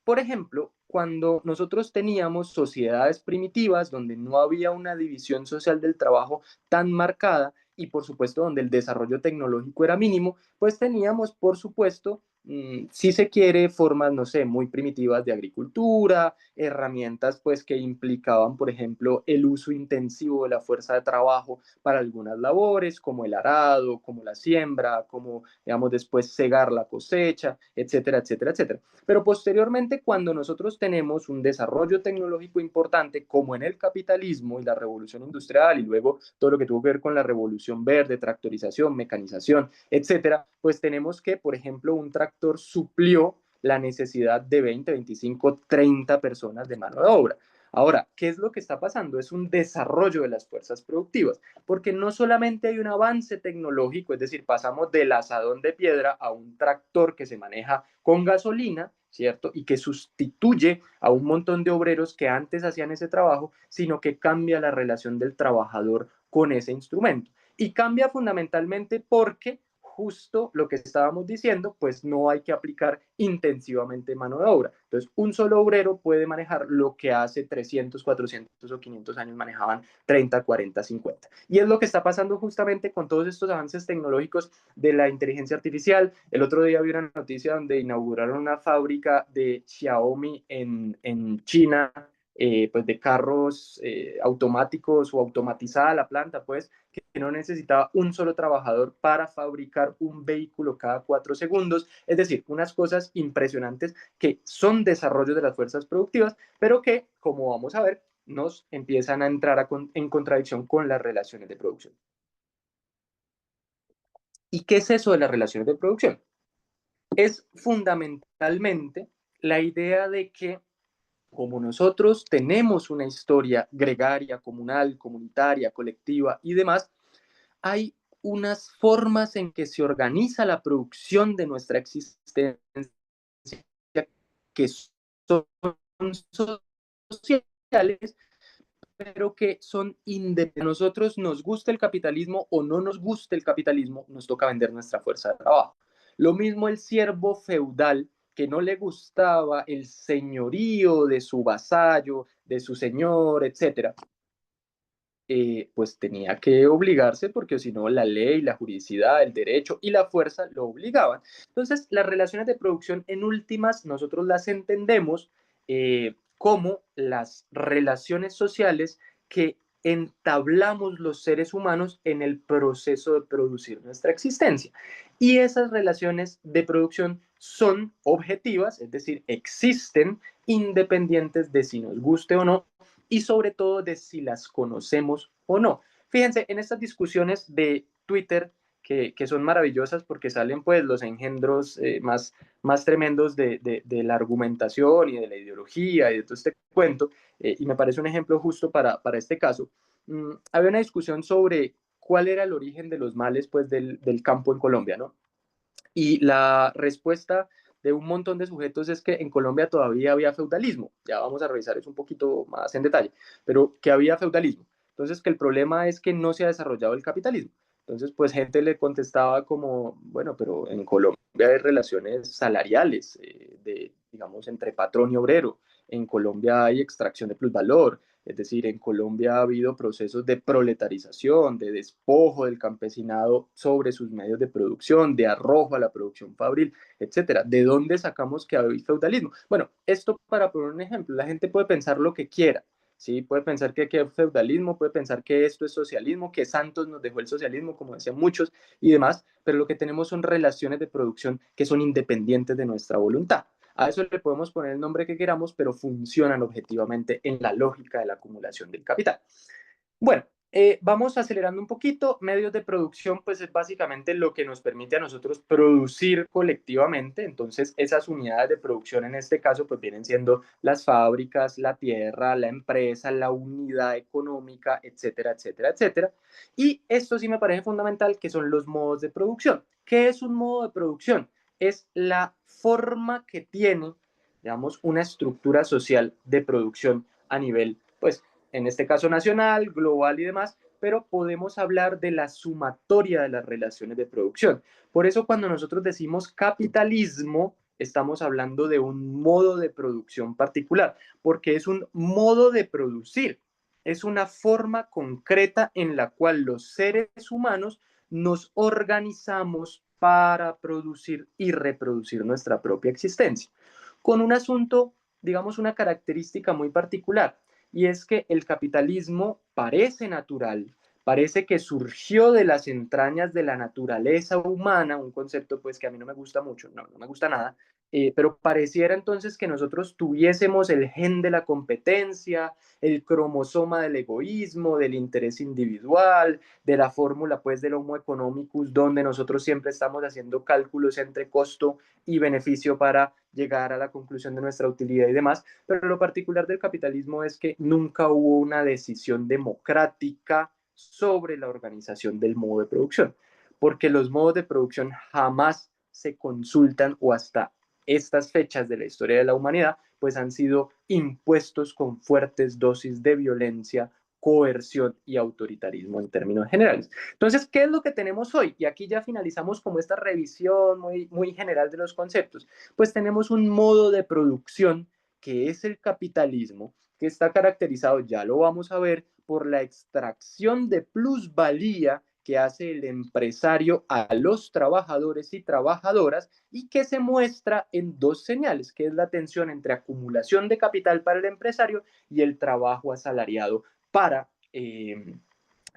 Por ejemplo, cuando nosotros teníamos sociedades primitivas donde no había una división social del trabajo tan marcada y por supuesto donde el desarrollo tecnológico era mínimo, pues teníamos por supuesto, si se quiere, formas, no sé, muy primitivas de agricultura, herramientas pues que implicaban, por ejemplo, el uso intensivo de la fuerza de trabajo para algunas labores, como el arado, como la siembra, como, digamos, después cegar la cosecha, etcétera, etcétera, etcétera. Pero posteriormente, cuando nosotros tenemos un desarrollo tecnológico importante, como en el capitalismo y la revolución industrial, y luego todo lo que tuvo que ver con la revolución verde, tractorización, mecanización, etcétera, pues tenemos que, por ejemplo, un tractor suplió la necesidad de 20, 25, 30 personas de mano de obra. Ahora, ¿qué es lo que está pasando? Es un desarrollo de las fuerzas productivas, porque no solamente hay un avance tecnológico, es decir, pasamos del asadón de piedra a un tractor que se maneja con gasolina, ¿cierto? Y que sustituye a un montón de obreros que antes hacían ese trabajo, sino que cambia la relación del trabajador con ese instrumento. Y cambia fundamentalmente porque justo lo que estábamos diciendo, pues no hay que aplicar intensivamente mano de obra. Entonces, un solo obrero puede manejar lo que hace 300, 400 o 500 años manejaban 30, 40, 50. Y es lo que está pasando justamente con todos estos avances tecnológicos de la inteligencia artificial. El otro día vi una noticia donde inauguraron una fábrica de Xiaomi en China, pues de carros automáticos o automatizada la planta, pues, que no necesitaba un solo trabajador para fabricar un vehículo cada 4 segundos. Es decir, unas cosas impresionantes que son desarrollo de las fuerzas productivas, pero que, como vamos a ver, nos empiezan a entrar en contradicción con las relaciones de producción. ¿Y qué es eso de las relaciones de producción? Es fundamentalmente la idea de que como nosotros tenemos una historia gregaria, comunal, comunitaria, colectiva y demás, hay unas formas en que se organiza la producción de nuestra existencia que son sociales, pero que son independientes. A nosotros nos gusta el capitalismo o no nos gusta el capitalismo, nos toca vender nuestra fuerza de trabajo. Lo mismo el siervo feudal que no le gustaba el señorío de su vasallo, de su señor, etcétera, pues tenía que obligarse porque si no la ley, la juridicidad, el derecho y la fuerza lo obligaban. Entonces, las relaciones de producción en últimas nosotros las entendemos como las relaciones sociales que entablamos los seres humanos en el proceso de producir nuestra existencia. Y esas relaciones de producción son objetivas, es decir, existen independientes de si nos guste o no, y sobre todo de si las conocemos o no. Fíjense, en estas discusiones de Twitter, que son maravillosas porque salen pues los engendros más tremendos de la argumentación y de la ideología y de todo este cuento, y me parece un ejemplo justo para este caso. Había una discusión sobre cuál era el origen de los males pues del campo en Colombia, ¿no? Y la respuesta de un montón de sujetos es que en Colombia todavía había feudalismo. Ya vamos a revisar eso un poquito más en detalle, pero que había feudalismo. Entonces, que el problema es que no se ha desarrollado el capitalismo. Entonces, pues gente le contestaba como, bueno, pero en Colombia hay relaciones salariales, digamos, entre patrón y obrero. En Colombia hay extracción de plusvalor. Es decir, en Colombia ha habido procesos de proletarización, de despojo del campesinado sobre sus medios de producción, de arrojo a la producción fabril, etcétera. ¿De dónde sacamos que hay feudalismo? Bueno, esto para poner un ejemplo, la gente puede pensar lo que quiera, ¿sí? Puede pensar que aquí hay feudalismo, puede pensar que esto es socialismo, que Santos nos dejó el socialismo, como decían muchos, y demás, pero lo que tenemos son relaciones de producción que son independientes de nuestra voluntad. A eso le podemos poner el nombre que queramos, pero funcionan objetivamente en la lógica de la acumulación del capital. Bueno, vamos acelerando un poquito. Medios de producción, pues es básicamente lo que nos permite a nosotros producir colectivamente. Entonces, esas unidades de producción en este caso, pues vienen siendo las fábricas, la tierra, la empresa, la unidad económica, etcétera, etcétera, etcétera. Y esto sí me parece fundamental, que son los modos de producción. ¿Qué es un modo de producción? Es la forma que tiene, digamos, una estructura social de producción a nivel, pues, en este caso nacional, global y demás, pero podemos hablar de la sumatoria de las relaciones de producción. Por eso cuando nosotros decimos capitalismo, estamos hablando de un modo de producción particular, porque es un modo de producir, es una forma concreta en la cual los seres humanos nos organizamos para producir y reproducir nuestra propia existencia. Con un asunto, digamos, una característica muy particular, y es que el capitalismo parece natural, parece que surgió de las entrañas de la naturaleza humana, un concepto pues que a mí no me gusta mucho, no me gusta nada, pero pareciera entonces que nosotros tuviésemos el gen de la competencia, el cromosoma del egoísmo, del interés individual, de la fórmula pues del Homo economicus, donde nosotros siempre estamos haciendo cálculos entre costo y beneficio para llegar a la conclusión de nuestra utilidad y demás, pero lo particular del capitalismo es que nunca hubo una decisión democrática sobre la organización del modo de producción, porque los modos de producción jamás se consultan o hasta estas fechas de la historia de la humanidad pues han sido impuestos con fuertes dosis de violencia, coerción y autoritarismo en términos generales. Entonces, ¿qué es lo que tenemos hoy? Y aquí ya finalizamos como esta revisión muy general de los conceptos. Pues tenemos un modo de producción que es el capitalismo, que está caracterizado, ya lo vamos a ver, por la extracción de plusvalía que hace el empresario a los trabajadores y trabajadoras y que se muestra en dos señales, que es la tensión entre acumulación de capital para el empresario y el trabajo asalariado para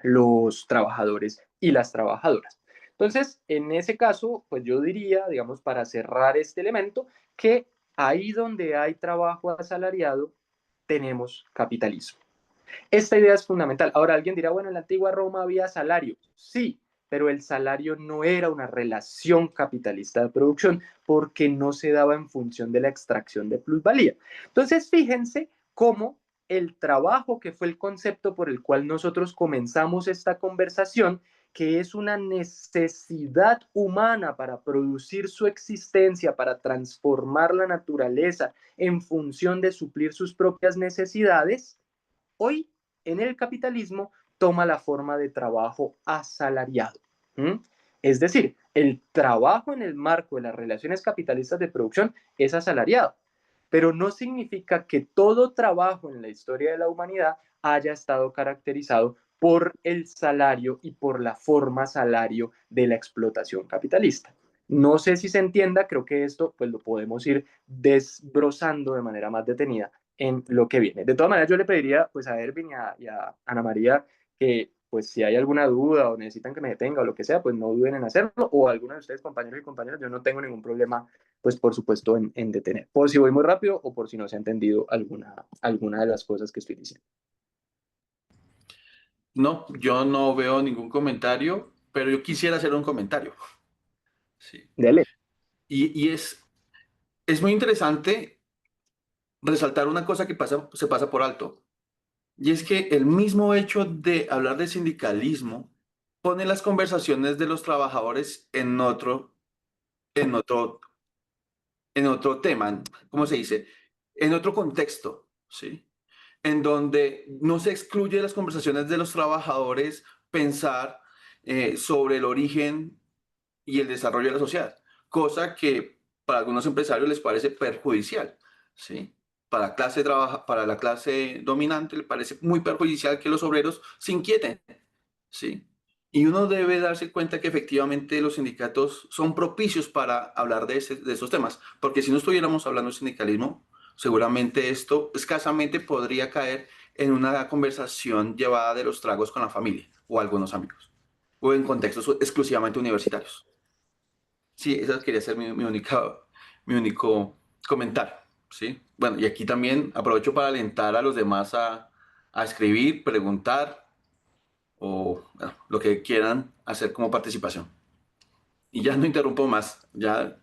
los trabajadores y las trabajadoras. Entonces, en ese caso, pues yo diría, digamos, para cerrar este elemento, que ahí donde hay trabajo asalariado, tenemos capitalismo. Esta idea es fundamental. Ahora alguien dirá, bueno, en la antigua Roma había salario. Sí, pero el salario no era una relación capitalista de producción porque no se daba en función de la extracción de plusvalía. Entonces, fíjense cómo el trabajo, que fue el concepto por el cual nosotros comenzamos esta conversación, que es una necesidad humana para producir su existencia, para transformar la naturaleza en función de suplir sus propias necesidades, hoy en el capitalismo toma la forma de trabajo asalariado. Es decir, el trabajo en el marco de las relaciones capitalistas de producción es asalariado, pero no significa que todo trabajo en la historia de la humanidad haya estado caracterizado por el salario y por la forma salario de la explotación capitalista. No sé si se entienda, creo que esto pues lo podemos ir desbrozando de manera más detenida en lo que viene. De todas maneras, yo le pediría pues a Ervin y a Ana María que pues si hay alguna duda o necesitan que me detenga o lo que sea, pues no duden en hacerlo, o alguno de ustedes, compañeros y compañeras, yo no tengo ningún problema, pues por supuesto, en detener, por si voy muy rápido o por si no se ha entendido alguna de las cosas que estoy diciendo. No, yo no veo ningún comentario, pero yo quisiera hacer un comentario. Sí. Dele. Y es muy interesante resaltar una cosa que se pasa por alto. Y es que el mismo hecho de hablar de sindicalismo pone las conversaciones de los trabajadores en otro, en otro tema, ¿cómo se dice? En otro contexto, ¿sí? En donde no se excluye de las conversaciones de los trabajadores pensar sobre el origen y el desarrollo de la sociedad, cosa que para algunos empresarios les parece perjudicial, ¿sí? Para la clase dominante le parece muy perjudicial que los obreros se inquieten, ¿sí? Y uno debe darse cuenta que efectivamente los sindicatos son propicios para hablar de esos temas, porque si no estuviéramos hablando de sindicalismo, seguramente esto escasamente podría caer en una conversación llevada de los tragos con la familia o algunos amigos, o en contextos exclusivamente universitarios. Sí, eso quería ser mi único comentario, ¿sí? Bueno, y aquí también aprovecho para alentar a los demás a escribir, preguntar o bueno, lo que quieran hacer como participación. Y ya no interrumpo más, ya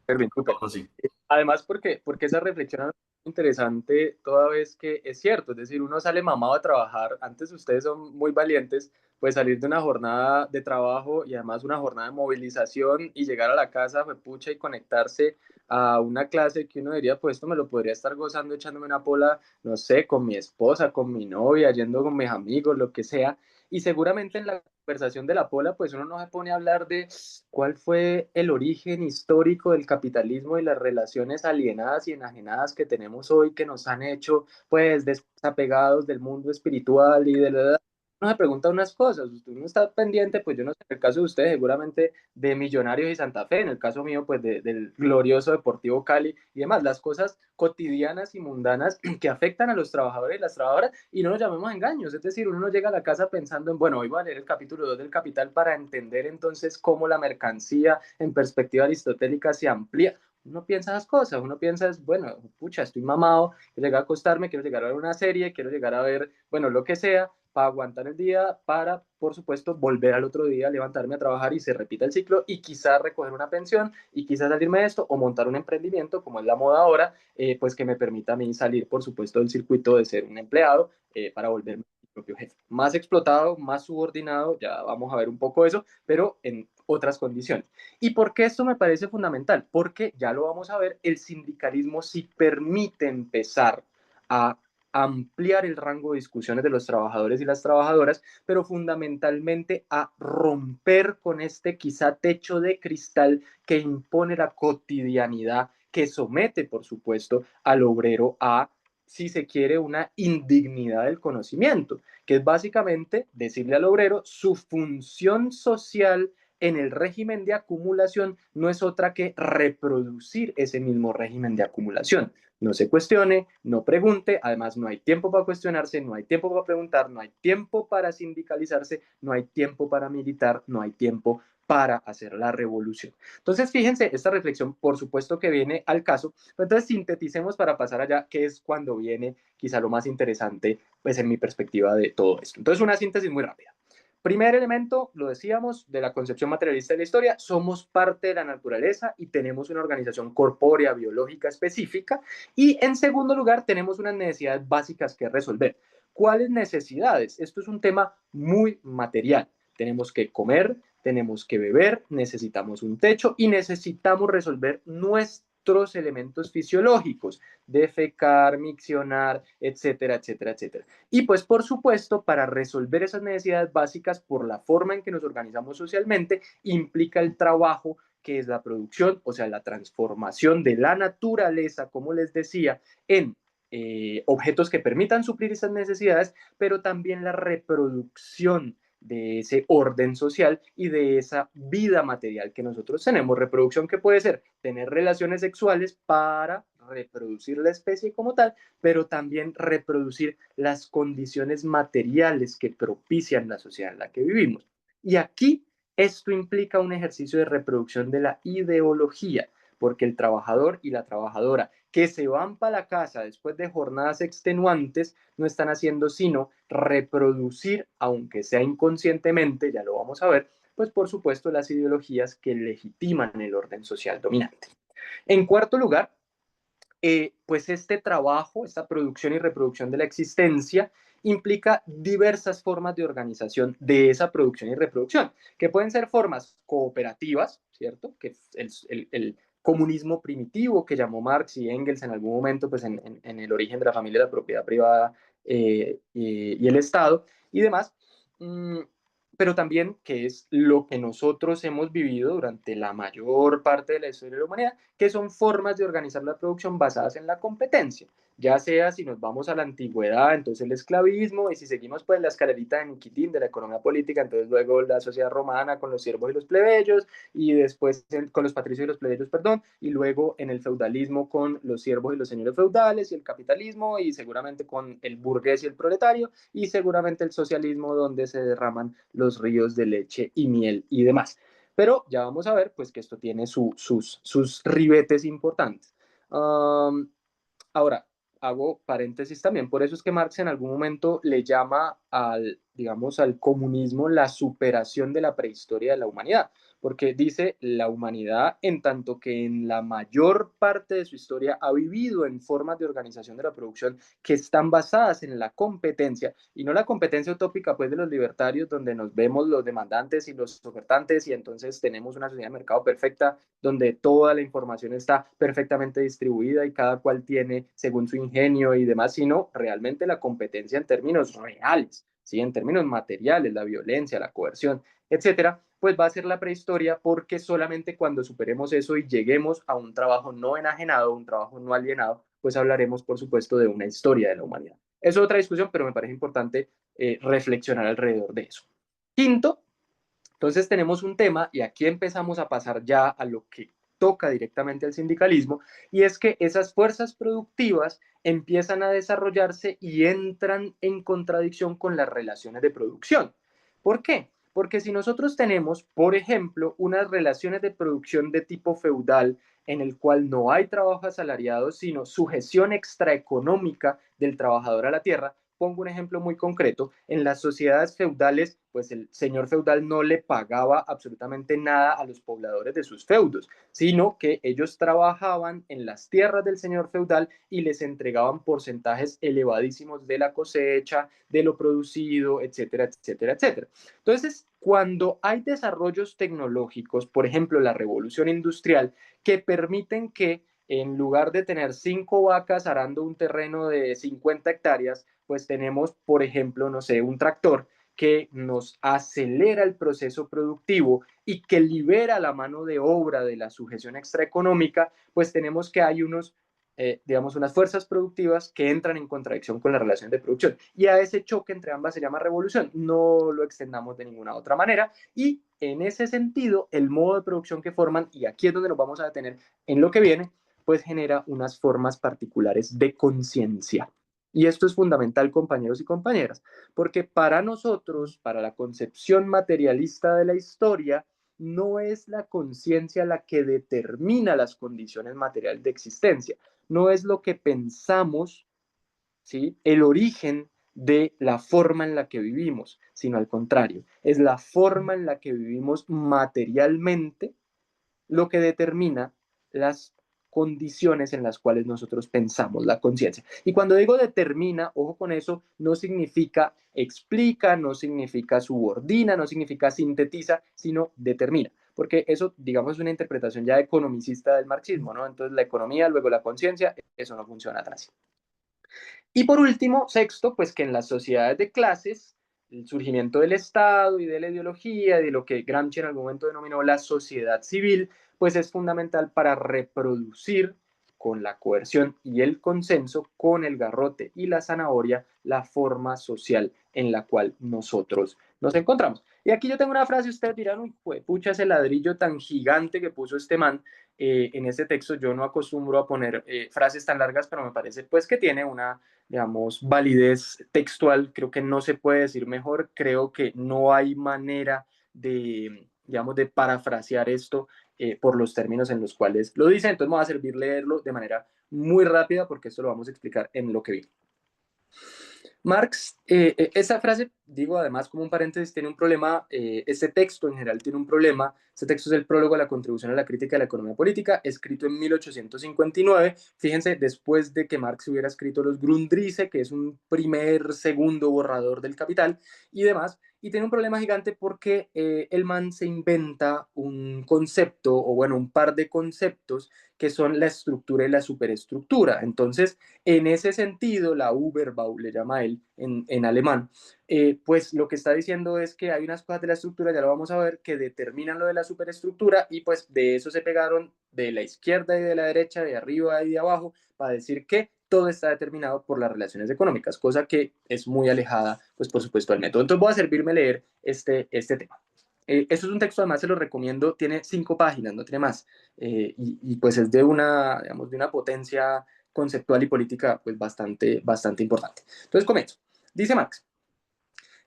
Erwin, súper. así. Además, porque esa reflexión es interesante toda vez que es cierto, es decir, uno sale mamado a trabajar, antes ustedes son muy valientes, pues salir de una jornada de trabajo y además una jornada de movilización y llegar a la casa, fue pucha, y conectarse a una clase que uno diría, pues esto me lo podría estar gozando echándome una pola, no sé, con mi esposa, con mi novia, yendo con mis amigos, lo que sea. Y seguramente en la conversación de la pola, pues uno no se pone a hablar de cuál fue el origen histórico del capitalismo y las relaciones alienadas y enajenadas que tenemos hoy, que nos han hecho pues desapegados del mundo espiritual y de la... Uno se pregunta unas cosas, usted no está pendiente, pues yo no sé, en el caso de ustedes seguramente de Millonarios y Santa Fe, en el caso mío pues del glorioso Deportivo Cali y demás, las cosas cotidianas y mundanas que afectan a los trabajadores y las trabajadoras y no nos llamemos engaños, es decir, uno no llega a la casa pensando en, bueno, hoy voy a leer el capítulo 2 del Capital para entender entonces cómo la mercancía en perspectiva aristotélica se amplía. Uno piensa esas cosas, uno piensa, bueno, pucha, estoy mamado, quiero llegar a acostarme, quiero llegar a ver una serie, quiero llegar a ver, bueno, lo que sea, para aguantar el día, para, por supuesto, volver al otro día, levantarme a trabajar y se repita el ciclo y quizás recoger una pensión y quizás salirme de esto o montar un emprendimiento, como es la moda ahora, pues que me permita a mí salir, por supuesto, del circuito de ser un empleado para volverme mi propio jefe. Más explotado, más subordinado, ya vamos a ver un poco eso, pero en otras condiciones. ¿Y por qué esto me parece fundamental? Porque, ya lo vamos a ver, el sindicalismo sí permite empezar a ampliar el rango de discusiones de los trabajadores y las trabajadoras, pero fundamentalmente a romper con este quizá techo de cristal que impone la cotidianidad, que somete, por supuesto, al obrero a, si se quiere, una indignidad del conocimiento, que es básicamente decirle al obrero su función social en el régimen de acumulación no es otra que reproducir ese mismo régimen de acumulación. No se cuestione, no pregunte, además no hay tiempo para cuestionarse, no hay tiempo para preguntar, no hay tiempo para sindicalizarse, no hay tiempo para militar, no hay tiempo para hacer la revolución. Entonces, fíjense, esta reflexión, por supuesto que viene al caso, pero entonces sinteticemos para pasar allá, que es cuando viene quizá lo más interesante, pues en mi perspectiva de todo esto. Entonces, una síntesis muy rápida. Primer elemento, lo decíamos, de la concepción materialista de la historia, somos parte de la naturaleza y tenemos una organización corpórea, biológica específica. Y en segundo lugar, tenemos unas necesidades básicas que resolver. ¿Cuáles necesidades? Esto es un tema muy material. Tenemos que comer, tenemos que beber, necesitamos un techo y necesitamos resolver nuestros elementos fisiológicos, defecar, miccionar, etcétera, etcétera, etcétera. Y pues por supuesto, para resolver esas necesidades básicas por la forma en que nos organizamos socialmente, implica el trabajo, que es la producción, o sea, la transformación de la naturaleza, como les decía, en objetos que permitan suplir esas necesidades, pero también la reproducción de ese orden social y de esa vida material que nosotros tenemos. Reproducción que puede ser tener relaciones sexuales para reproducir la especie como tal, pero también reproducir las condiciones materiales que propician la sociedad en la que vivimos. Y aquí esto implica un ejercicio de reproducción de la ideología, porque el trabajador y la trabajadora que se van para la casa después de jornadas extenuantes no están haciendo sino reproducir, aunque sea inconscientemente, ya lo vamos a ver, pues por supuesto las ideologías que legitiman el orden social dominante. En cuarto lugar, pues este trabajo, esta producción y reproducción de la existencia implica diversas formas de organización de esa producción y reproducción, que pueden ser formas cooperativas, ¿cierto? Que es el comunismo primitivo que llamó Marx y Engels en algún momento, pues en el origen de la familia, la propiedad privada y el Estado y demás. Pero también que es lo que nosotros hemos vivido durante la mayor parte de la historia de la humanidad, que son formas de organizar la producción basadas en la competencia, ya sea si nos vamos a la antigüedad, entonces el esclavismo, y si seguimos pues la escalerita de Niquitín de la economía política, entonces luego la sociedad romana con los siervos y los plebeyos, y después con los patricios y los plebeyos, perdón, y luego en el feudalismo con los siervos y los señores feudales, y el capitalismo, y seguramente con el burgués y el proletario, y seguramente el socialismo donde se derraman los ríos de leche y miel y demás. Pero ya vamos a ver pues que esto tiene sus ribetes importantes. Ahora, hago paréntesis también, por eso es que Marx en algún momento le llama al, digamos, al comunismo la superación de la prehistoria de la humanidad, porque dice la humanidad en tanto que en la mayor parte de su historia ha vivido en formas de organización de la producción que están basadas en la competencia, y no la competencia utópica pues de los libertarios donde nos vemos los demandantes y los ofertantes y entonces tenemos una sociedad de mercado perfecta donde toda la información está perfectamente distribuida y cada cual tiene según su ingenio y demás, sino realmente la competencia en términos reales, ¿sí? En términos materiales, la violencia, la coerción, etcétera, pues va a ser la prehistoria, porque solamente cuando superemos eso y lleguemos a un trabajo no enajenado, un trabajo no alienado, pues hablaremos, por supuesto, de una historia de la humanidad. Es otra discusión, pero me parece importante reflexionar alrededor de eso. Quinto, entonces tenemos un tema, y aquí empezamos a pasar ya a lo que toca directamente al sindicalismo, y es que esas fuerzas productivas empiezan a desarrollarse y entran en contradicción con las relaciones de producción. ¿Por qué? Porque si nosotros tenemos, por ejemplo, unas relaciones de producción de tipo feudal en el cual no hay trabajo asalariado, sino sujeción extraeconómica del trabajador a la tierra. Pongo un ejemplo muy concreto. En las sociedades feudales, pues el señor feudal no le pagaba absolutamente nada a los pobladores de sus feudos, sino que ellos trabajaban en las tierras del señor feudal y les entregaban porcentajes elevadísimos de la cosecha, de lo producido, etcétera, etcétera, etcétera. Entonces, cuando hay desarrollos tecnológicos, por ejemplo, la revolución industrial, que permiten que en lugar de tener 5 vacas arando un terreno de 50 hectáreas, pues tenemos, por ejemplo, no sé, un tractor que nos acelera el proceso productivo y que libera la mano de obra de la sujeción extraeconómica, pues tenemos que hay digamos, unas fuerzas productivas que entran en contradicción con la relación de producción. Y a ese choque entre ambas se llama revolución. No lo extendamos de ninguna otra manera. Y en ese sentido, el modo de producción que forman, y aquí es donde nos vamos a detener en lo que viene, pues genera unas formas particulares de conciencia. Y esto es fundamental, compañeros y compañeras, porque para nosotros, para la concepción materialista de la historia, no es la conciencia la que determina las condiciones materiales de existencia, no es lo que pensamos, ¿sí? El origen de la forma en la que vivimos, sino al contrario, es la forma en la que vivimos materialmente lo que determina las condiciones en las cuales nosotros pensamos la conciencia. Y cuando digo determina, ojo con eso, no significa explica, no significa subordina, no significa sintetiza, sino determina. Porque eso, digamos, es una interpretación ya economicista del marxismo, ¿no? Entonces la economía, luego la conciencia, eso no funciona así. Y por último, sexto, pues que en las sociedades de clases, el surgimiento del Estado y de la ideología, de lo que Gramsci en algún momento denominó la sociedad civil, pues es fundamental para reproducir con la coerción y el consenso, con el garrote y la zanahoria, la forma social en la cual nosotros nos encontramos. Y aquí yo tengo una frase, ustedes dirán, uy, pucha, ese ladrillo tan gigante que puso este man en este texto. Yo no acostumbro a poner frases tan largas, pero me parece pues que tiene una, digamos, validez textual. Creo que no se puede decir mejor. Creo que no hay manera de, digamos, de parafrasear esto por los términos en los cuales lo dice. Entonces me va a servir leerlo de manera muy rápida porque esto lo vamos a explicar en lo que viene. Marx, esa frase, digo además como un paréntesis, tiene un problema, este texto en general tiene un problema. Este texto es el prólogo a la contribución a la crítica de la economía política, escrito en 1859. Fíjense, después de que Marx hubiera escrito los Grundrisse, que es un segundo borrador del Capital y demás, y tiene un problema gigante porque el man se inventa un concepto, o bueno, un par de conceptos que son la estructura y la superestructura. Entonces, en ese sentido, la Überbau, le llama él en alemán, pues lo que está diciendo es que hay unas cosas de la estructura, ya lo vamos a ver, que determinan lo de la superestructura, y pues de eso se pegaron de la izquierda y de la derecha, de arriba y de abajo, para decir que todo está determinado por las relaciones económicas, cosa que es muy alejada, pues por supuesto, del método. Entonces voy a servirme leer este tema. Eso es un texto, además se lo recomiendo, tiene 5 páginas, no tiene más, y pues es de una, digamos, de una potencia conceptual y política pues bastante importante. Entonces comienzo. Dice Marx: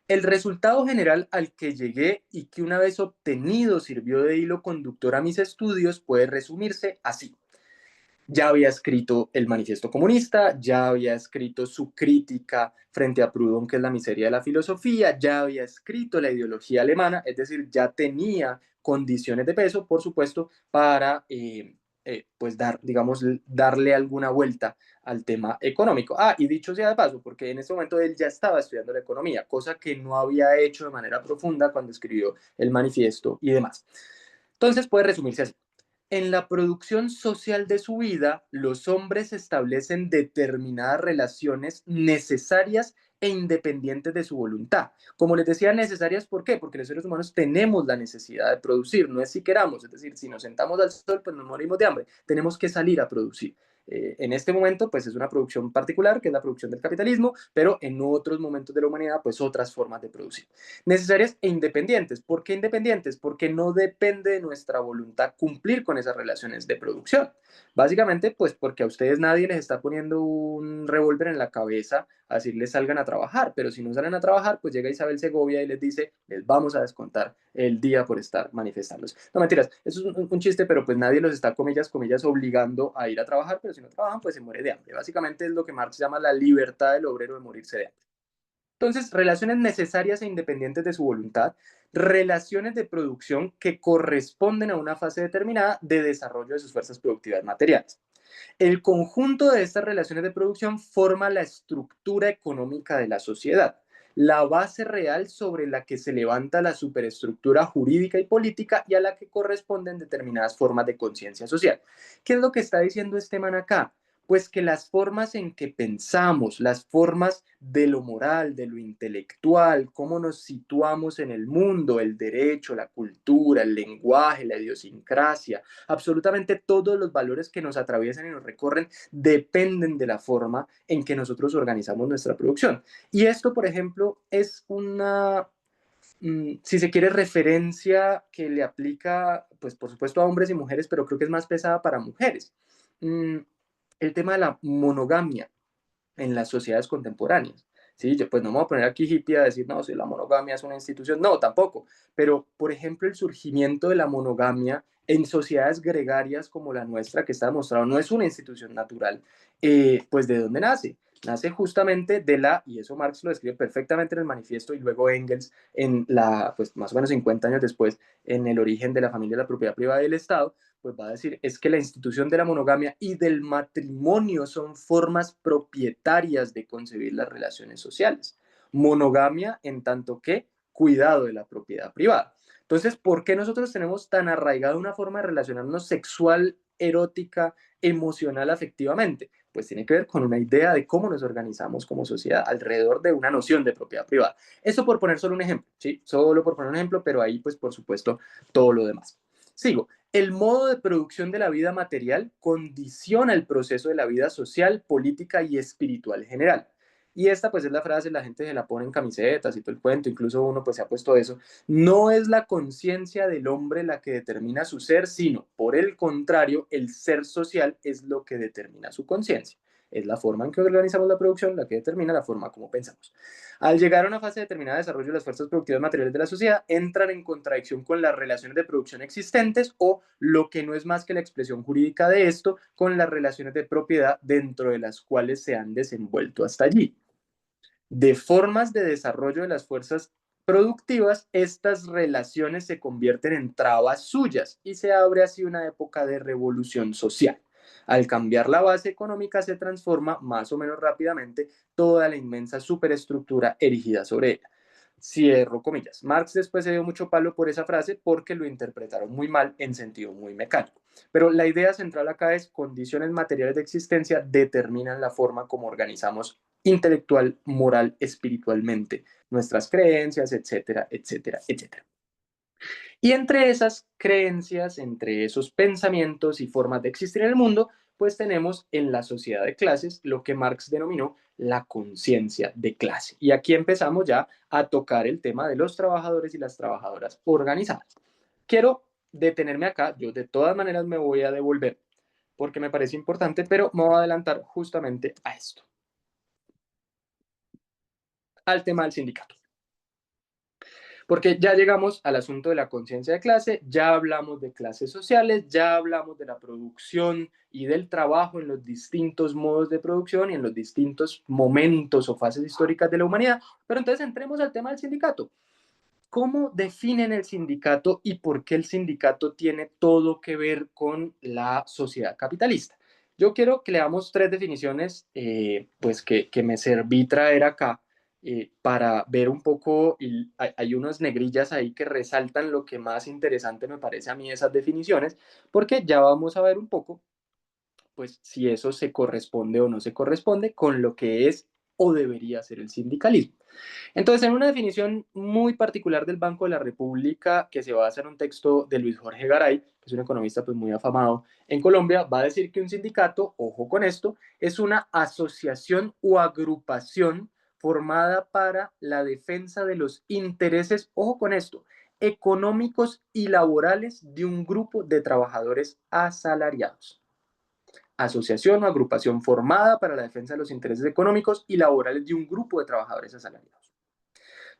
el resultado general al que llegué y que una vez obtenido sirvió de hilo conductor a mis estudios puede resumirse así. Ya había escrito el Manifiesto Comunista, ya había escrito su crítica frente a Proudhon, que es la miseria de la filosofía, ya había escrito la ideología alemana, es decir, ya tenía condiciones de peso, por supuesto, para pues darle alguna vuelta al tema económico. Ah, y dicho sea de paso, porque en ese momento él ya estaba estudiando la economía, cosa que no había hecho de manera profunda cuando escribió el manifiesto y demás. Entonces puede resumirse así. En la producción social de su vida, los hombres establecen determinadas relaciones necesarias e independientes de su voluntad. Como les decía, necesarias, ¿por qué? Porque los seres humanos tenemos la necesidad de producir, no es si queramos, es decir, si nos sentamos al sol, pues nos morimos de hambre, tenemos que salir a producir. En este momento, pues es una producción particular, que es la producción del capitalismo, pero en otros momentos de la humanidad, pues otras formas de producir. Necesarias e independientes. ¿Por qué independientes? Porque no depende de nuestra voluntad cumplir con esas relaciones de producción. Básicamente, pues porque a ustedes nadie les está poniendo un revólver en la cabeza a decirles salgan a trabajar, pero si no salen a trabajar, pues llega Isabel Segovia y les dice, les vamos a descontar el día por estar manifestándose. No, mentiras, eso es un chiste, pero pues nadie los está, comillas, comillas, obligando a ir a trabajar, pero si no trabajan, pues se muere de hambre. Básicamente es lo que Marx llama la libertad del obrero de morirse de hambre. Entonces, relaciones necesarias e independientes de su voluntad, relaciones de producción que corresponden a una fase determinada de desarrollo de sus fuerzas productivas materiales. El conjunto de estas relaciones de producción forma la estructura económica de la sociedad, la base real sobre la que se levanta la superestructura jurídica y política y a la que corresponden determinadas formas de conciencia social. ¿Qué es lo que está diciendo este man acá? Pues que las formas en que pensamos, las formas de lo moral, de lo intelectual, cómo nos situamos en el mundo, el derecho, la cultura, el lenguaje, la idiosincrasia, absolutamente todos los valores que nos atraviesan y nos recorren dependen de la forma en que nosotros organizamos nuestra producción. Y esto, por ejemplo, es una, si se quiere, referencia que le aplica, pues por supuesto a hombres y mujeres, pero creo que es más pesada para mujeres. El tema de la monogamia en las sociedades contemporáneas. Sí, yo pues no me voy a poner aquí hippie a decir, no, si la monogamia es una institución, no, tampoco. Pero, por ejemplo, el surgimiento de la monogamia en sociedades gregarias como la nuestra, que está demostrado, no es una institución natural, pues ¿de dónde nace? Nace justamente de la, y eso Marx lo describe perfectamente en el manifiesto, y luego Engels, en la, pues más o menos 50 años después, en el origen de la familia, la propiedad privada y el Estado, pues va a decir, es que la institución de la monogamia y del matrimonio son formas propietarias de concebir las relaciones sociales. Monogamia en tanto que cuidado de la propiedad privada. Entonces, ¿por qué nosotros tenemos tan arraigada una forma de relacionarnos sexual, erótica, emocional, afectivamente? Pues tiene que ver con una idea de cómo nos organizamos como sociedad alrededor de una noción de propiedad privada. Eso por poner solo un ejemplo, ¿sí? Solo por poner un ejemplo, pero ahí, pues, por supuesto, todo lo demás. Sigo. El modo de producción de la vida material condiciona el proceso de la vida social, política y espiritual general. Y esta pues es la frase, la gente se la pone en camisetas y todo el cuento, incluso uno pues se ha puesto eso. No es la conciencia del hombre la que determina su ser, sino por el contrario, el ser social es lo que determina su conciencia. Es la forma en que organizamos la producción la que determina la forma como pensamos. Al llegar a una fase determinada de desarrollo de las fuerzas productivas materiales de la sociedad, entran en contradicción con las relaciones de producción existentes o, lo que no es más que la expresión jurídica de esto, con las relaciones de propiedad dentro de las cuales se han desenvuelto hasta allí. De formas de desarrollo de las fuerzas productivas, estas relaciones se convierten en trabas suyas y se abre así una época de revolución social. Al cambiar la base económica se transforma más o menos rápidamente toda la inmensa superestructura erigida sobre ella. Cierro comillas. Marx después se dio mucho palo por esa frase porque lo interpretaron muy mal en sentido muy mecánico. Pero la idea central acá es condiciones materiales de existencia determinan la forma como organizamos intelectual, moral, espiritualmente nuestras creencias, etcétera, etcétera, etcétera. Y entre esas creencias, entre esos pensamientos y formas de existir en el mundo, pues tenemos en la sociedad de clases lo que Marx denominó la conciencia de clase. Y aquí empezamos ya a tocar el tema de los trabajadores y las trabajadoras organizadas. Quiero detenerme acá, yo de todas maneras me voy a devolver porque me parece importante, pero me voy a adelantar justamente a esto, al tema del sindicato. Porque ya llegamos al asunto de la conciencia de clase, ya hablamos de clases sociales, ya hablamos de la producción y del trabajo en los distintos modos de producción y en los distintos momentos o fases históricas de la humanidad. Pero entonces entremos al tema del sindicato. ¿Cómo definen el sindicato y por qué el sindicato tiene todo que ver con la sociedad capitalista? Yo quiero que leamos tres definiciones pues que me serví traer acá para ver un poco, y hay unas negrillas ahí que resaltan lo que más interesante me parece a mí esas definiciones, porque ya vamos a ver un poco, pues si eso se corresponde o no se corresponde con lo que es o debería ser el sindicalismo. Entonces, en una definición muy particular del Banco de la República, que se basa en un texto de Luis Jorge Garay, que es un economista pues, muy afamado en Colombia, va a decir que un sindicato, ojo con esto, es una asociación o agrupación formada para la defensa de los intereses, ojo con esto, económicos y laborales de un grupo de trabajadores asalariados. Asociación o agrupación formada para la defensa de los intereses económicos y laborales de un grupo de trabajadores asalariados.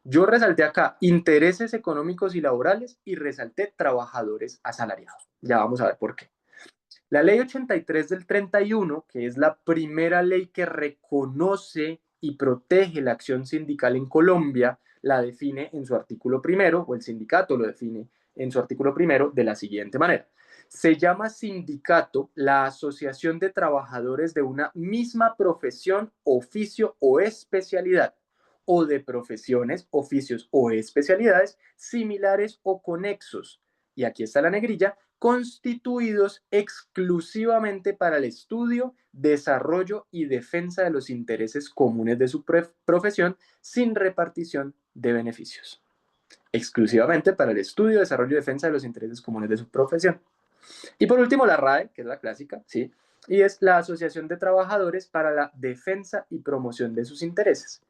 Yo resalté acá intereses económicos y laborales y resalté trabajadores asalariados. Ya vamos a ver por qué. La ley 83 del 31, que es la primera ley que reconoce y protege la acción sindical en Colombia, la define en su artículo primero, o el sindicato lo define en su artículo primero, de la siguiente manera. Se llama sindicato la asociación de trabajadores de una misma profesión, oficio o especialidad, o de profesiones, oficios o especialidades similares o conexos. Y aquí está la negrilla, constituidos exclusivamente para el estudio, desarrollo y defensa de los intereses comunes de su profesión sin repartición de beneficios. Exclusivamente para el estudio, desarrollo y defensa de los intereses comunes de su profesión. Y por último, la RAE, que es la clásica, ¿sí? Y es la Asociación de Trabajadores para la Defensa y Promoción de sus Intereses.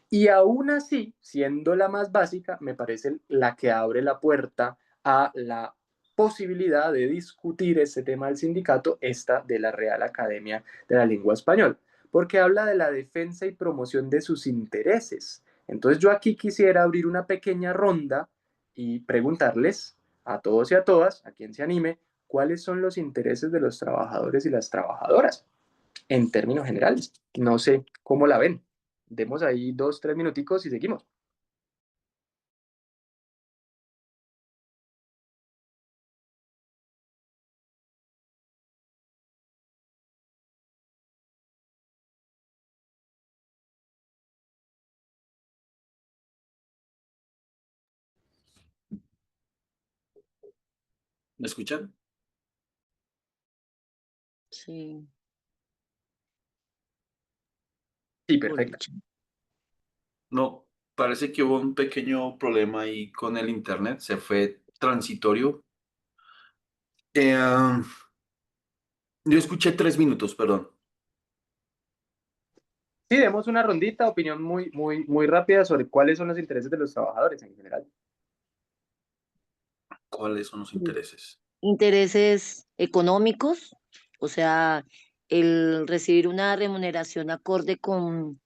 Y aún así, siendo la más básica, me parece la que abre la puerta a la posibilidad de discutir este tema del sindicato, esta de la Real Academia de la Lengua Española, porque habla de la defensa y promoción de sus intereses. Entonces yo aquí quisiera abrir una pequeña ronda y preguntarles a todos y a todas, a quien se anime, cuáles son los intereses de los trabajadores y las trabajadoras en términos generales. No sé cómo la ven. Demos ahí 2, 3 minuticos y seguimos. ¿Me escuchan? Sí, Sí, perfecto. No, parece que hubo un pequeño problema ahí con el internet, se fue transitorio. Eh, yo escuché 3 minutos, perdón. Sí, demos una rondita, opinión muy rápida sobre cuáles son los intereses de los trabajadores en general. ¿Cuáles son los intereses? intereses económicos, o sea, el recibir una remuneración acorde con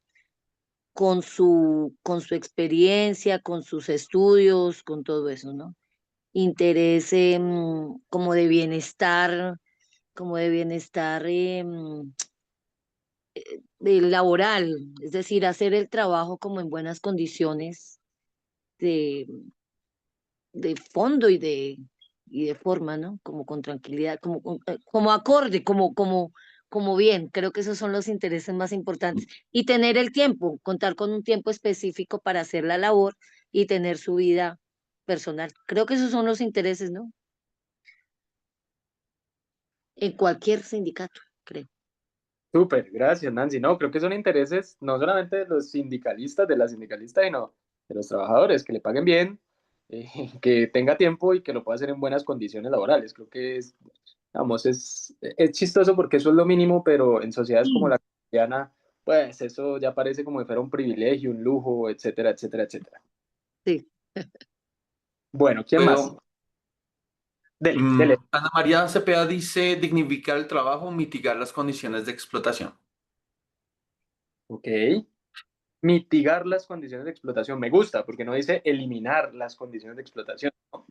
su experiencia, con sus estudios, con todo eso, ¿no? Interés como de bienestar laboral, es decir, hacer el trabajo como en buenas condiciones de, de fondo y de forma, ¿no? Como con tranquilidad, como acorde, como bien. Creo que esos son los intereses más importantes. Y tener el tiempo, contar con un tiempo específico para hacer la labor y tener su vida personal. Creo que esos son los intereses, ¿no? En cualquier sindicato, creo. Súper, gracias Nancy. No, creo que son intereses no solamente de los sindicalistas, de las sindicalistas, sino de los trabajadores, que le paguen bien, que tenga tiempo y que lo pueda hacer en buenas condiciones laborales. Creo que es, vamos, es chistoso porque eso es lo mínimo, pero en sociedades como la colombiana, pues eso ya parece como si fuera un privilegio, un lujo, etcétera, etcétera, etcétera. Sí. Bueno, ¿quién más? Puedo. Dele, dele. Ana María Cepeda dice dignificar el trabajo, mitigar las condiciones de explotación. Ok. Mitigar las condiciones de explotación. Me gusta, porque no dice eliminar las condiciones de explotación, ¿no?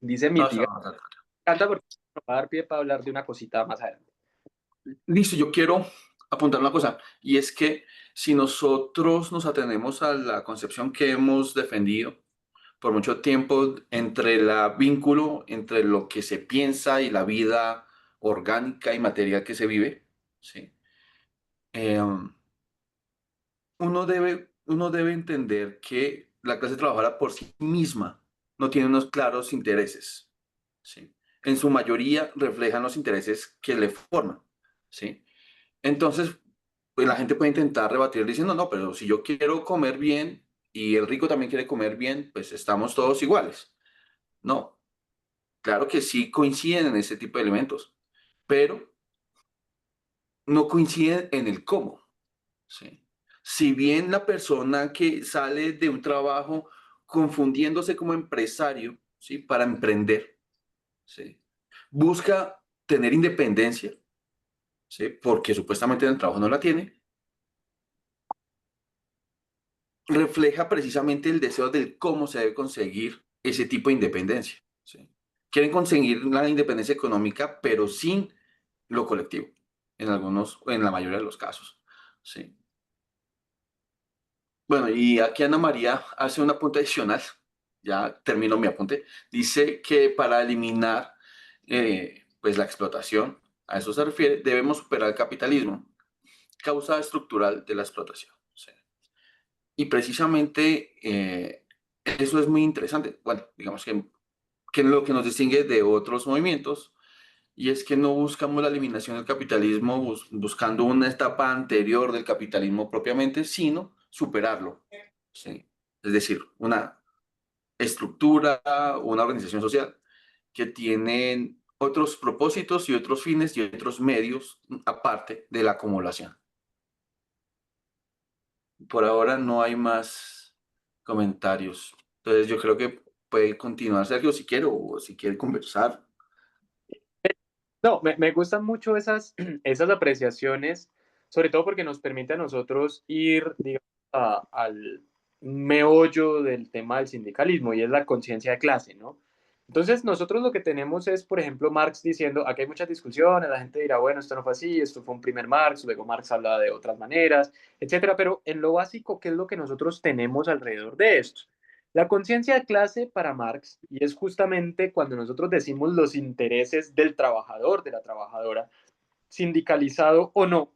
Dice No, eso mitigar. no, no, no. Me encanta porque nos va a dar pie para hablar de una cosita más adelante. Listo, yo quiero apuntar una cosa, y es que si nosotros nos atenemos a la concepción que hemos defendido por mucho tiempo entre el vínculo entre lo que se piensa y la vida orgánica y material que se vive, ¿sí? Eh, uno debe entender que la clase trabajadora por sí misma no tiene unos claros intereses, ¿sí? En su mayoría reflejan los intereses que le forman, ¿sí? Entonces, pues la gente puede intentar rebatir diciendo, no, pero si yo quiero comer bien y el rico también quiere comer bien, pues estamos todos iguales. No, claro que sí coinciden en ese tipo de elementos, pero no coinciden en el cómo. ¿Sí? Si bien la persona que sale de un trabajo confundiéndose como empresario, ¿sí? Para emprender, ¿sí? Busca tener independencia, ¿sí? Porque supuestamente en el trabajo no la tiene, refleja precisamente el deseo del cómo se debe conseguir ese tipo de independencia, ¿sí? Quieren conseguir la independencia económica, pero sin lo colectivo, en algunos, en la mayoría de los casos, ¿sí? Bueno, y aquí Ana María hace un apunte adicional, ya termino mi apunte, dice que para eliminar pues la explotación, a eso se refiere, debemos superar el capitalismo, causa estructural de la explotación. ¿Sí? Y precisamente eso es muy interesante, bueno, digamos que es lo que nos distingue de otros movimientos, y es que no buscamos la eliminación del capitalismo buscando una etapa anterior del capitalismo propiamente, sino superarlo. ¿Sí? Es decir, una estructura, una organización social que tienen otros propósitos y otros fines y otros medios aparte de la acumulación. Por ahora no hay más comentarios. Entonces yo creo que puede continuar Sergio si quiere o si quiere conversar. No, me gustan mucho esas, esas apreciaciones, sobre todo porque nos permite a nosotros ir, digamos, al meollo del tema del sindicalismo y es la conciencia de clase, ¿no? Entonces, nosotros lo que tenemos es, por ejemplo, Marx diciendo, aquí hay muchas discusiones, la gente dirá, bueno, esto no fue así, esto fue un primer Marx, luego Marx hablaba de otras maneras, etcétera, pero en lo básico, ¿qué es lo que nosotros tenemos alrededor de esto? La conciencia de clase para Marx, y es justamente cuando nosotros decimos los intereses del trabajador, de la trabajadora, sindicalizado o no,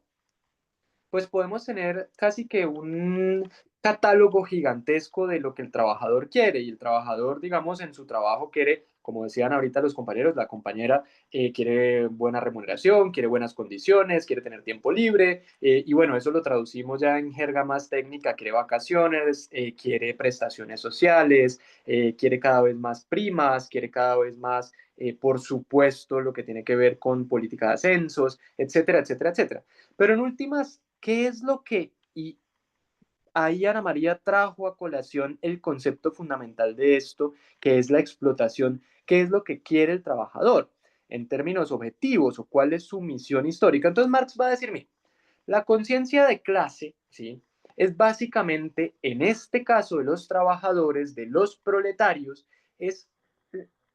pues podemos tener casi que un catálogo gigantesco de lo que el trabajador quiere. Y el trabajador, digamos, en su trabajo quiere, como decían ahorita los compañeros, la compañera quiere buena remuneración, quiere buenas condiciones, quiere tener tiempo libre. Y bueno, eso lo traducimos ya en jerga más técnica, quiere vacaciones, quiere prestaciones sociales, quiere cada vez más primas, quiere cada vez más, por supuesto, lo que tiene que ver con política de ascensos, etcétera, etcétera, etcétera. Pero en últimas, ¿qué es lo que, y ahí Ana María trajo a colación el concepto fundamental de esto, que es la explotación? ¿Qué es lo que quiere el trabajador en términos objetivos o cuál es su misión histórica? Entonces Marx va a decir, mira, la conciencia de clase, ¿sí? Es básicamente, en este caso de los trabajadores, de los proletarios, es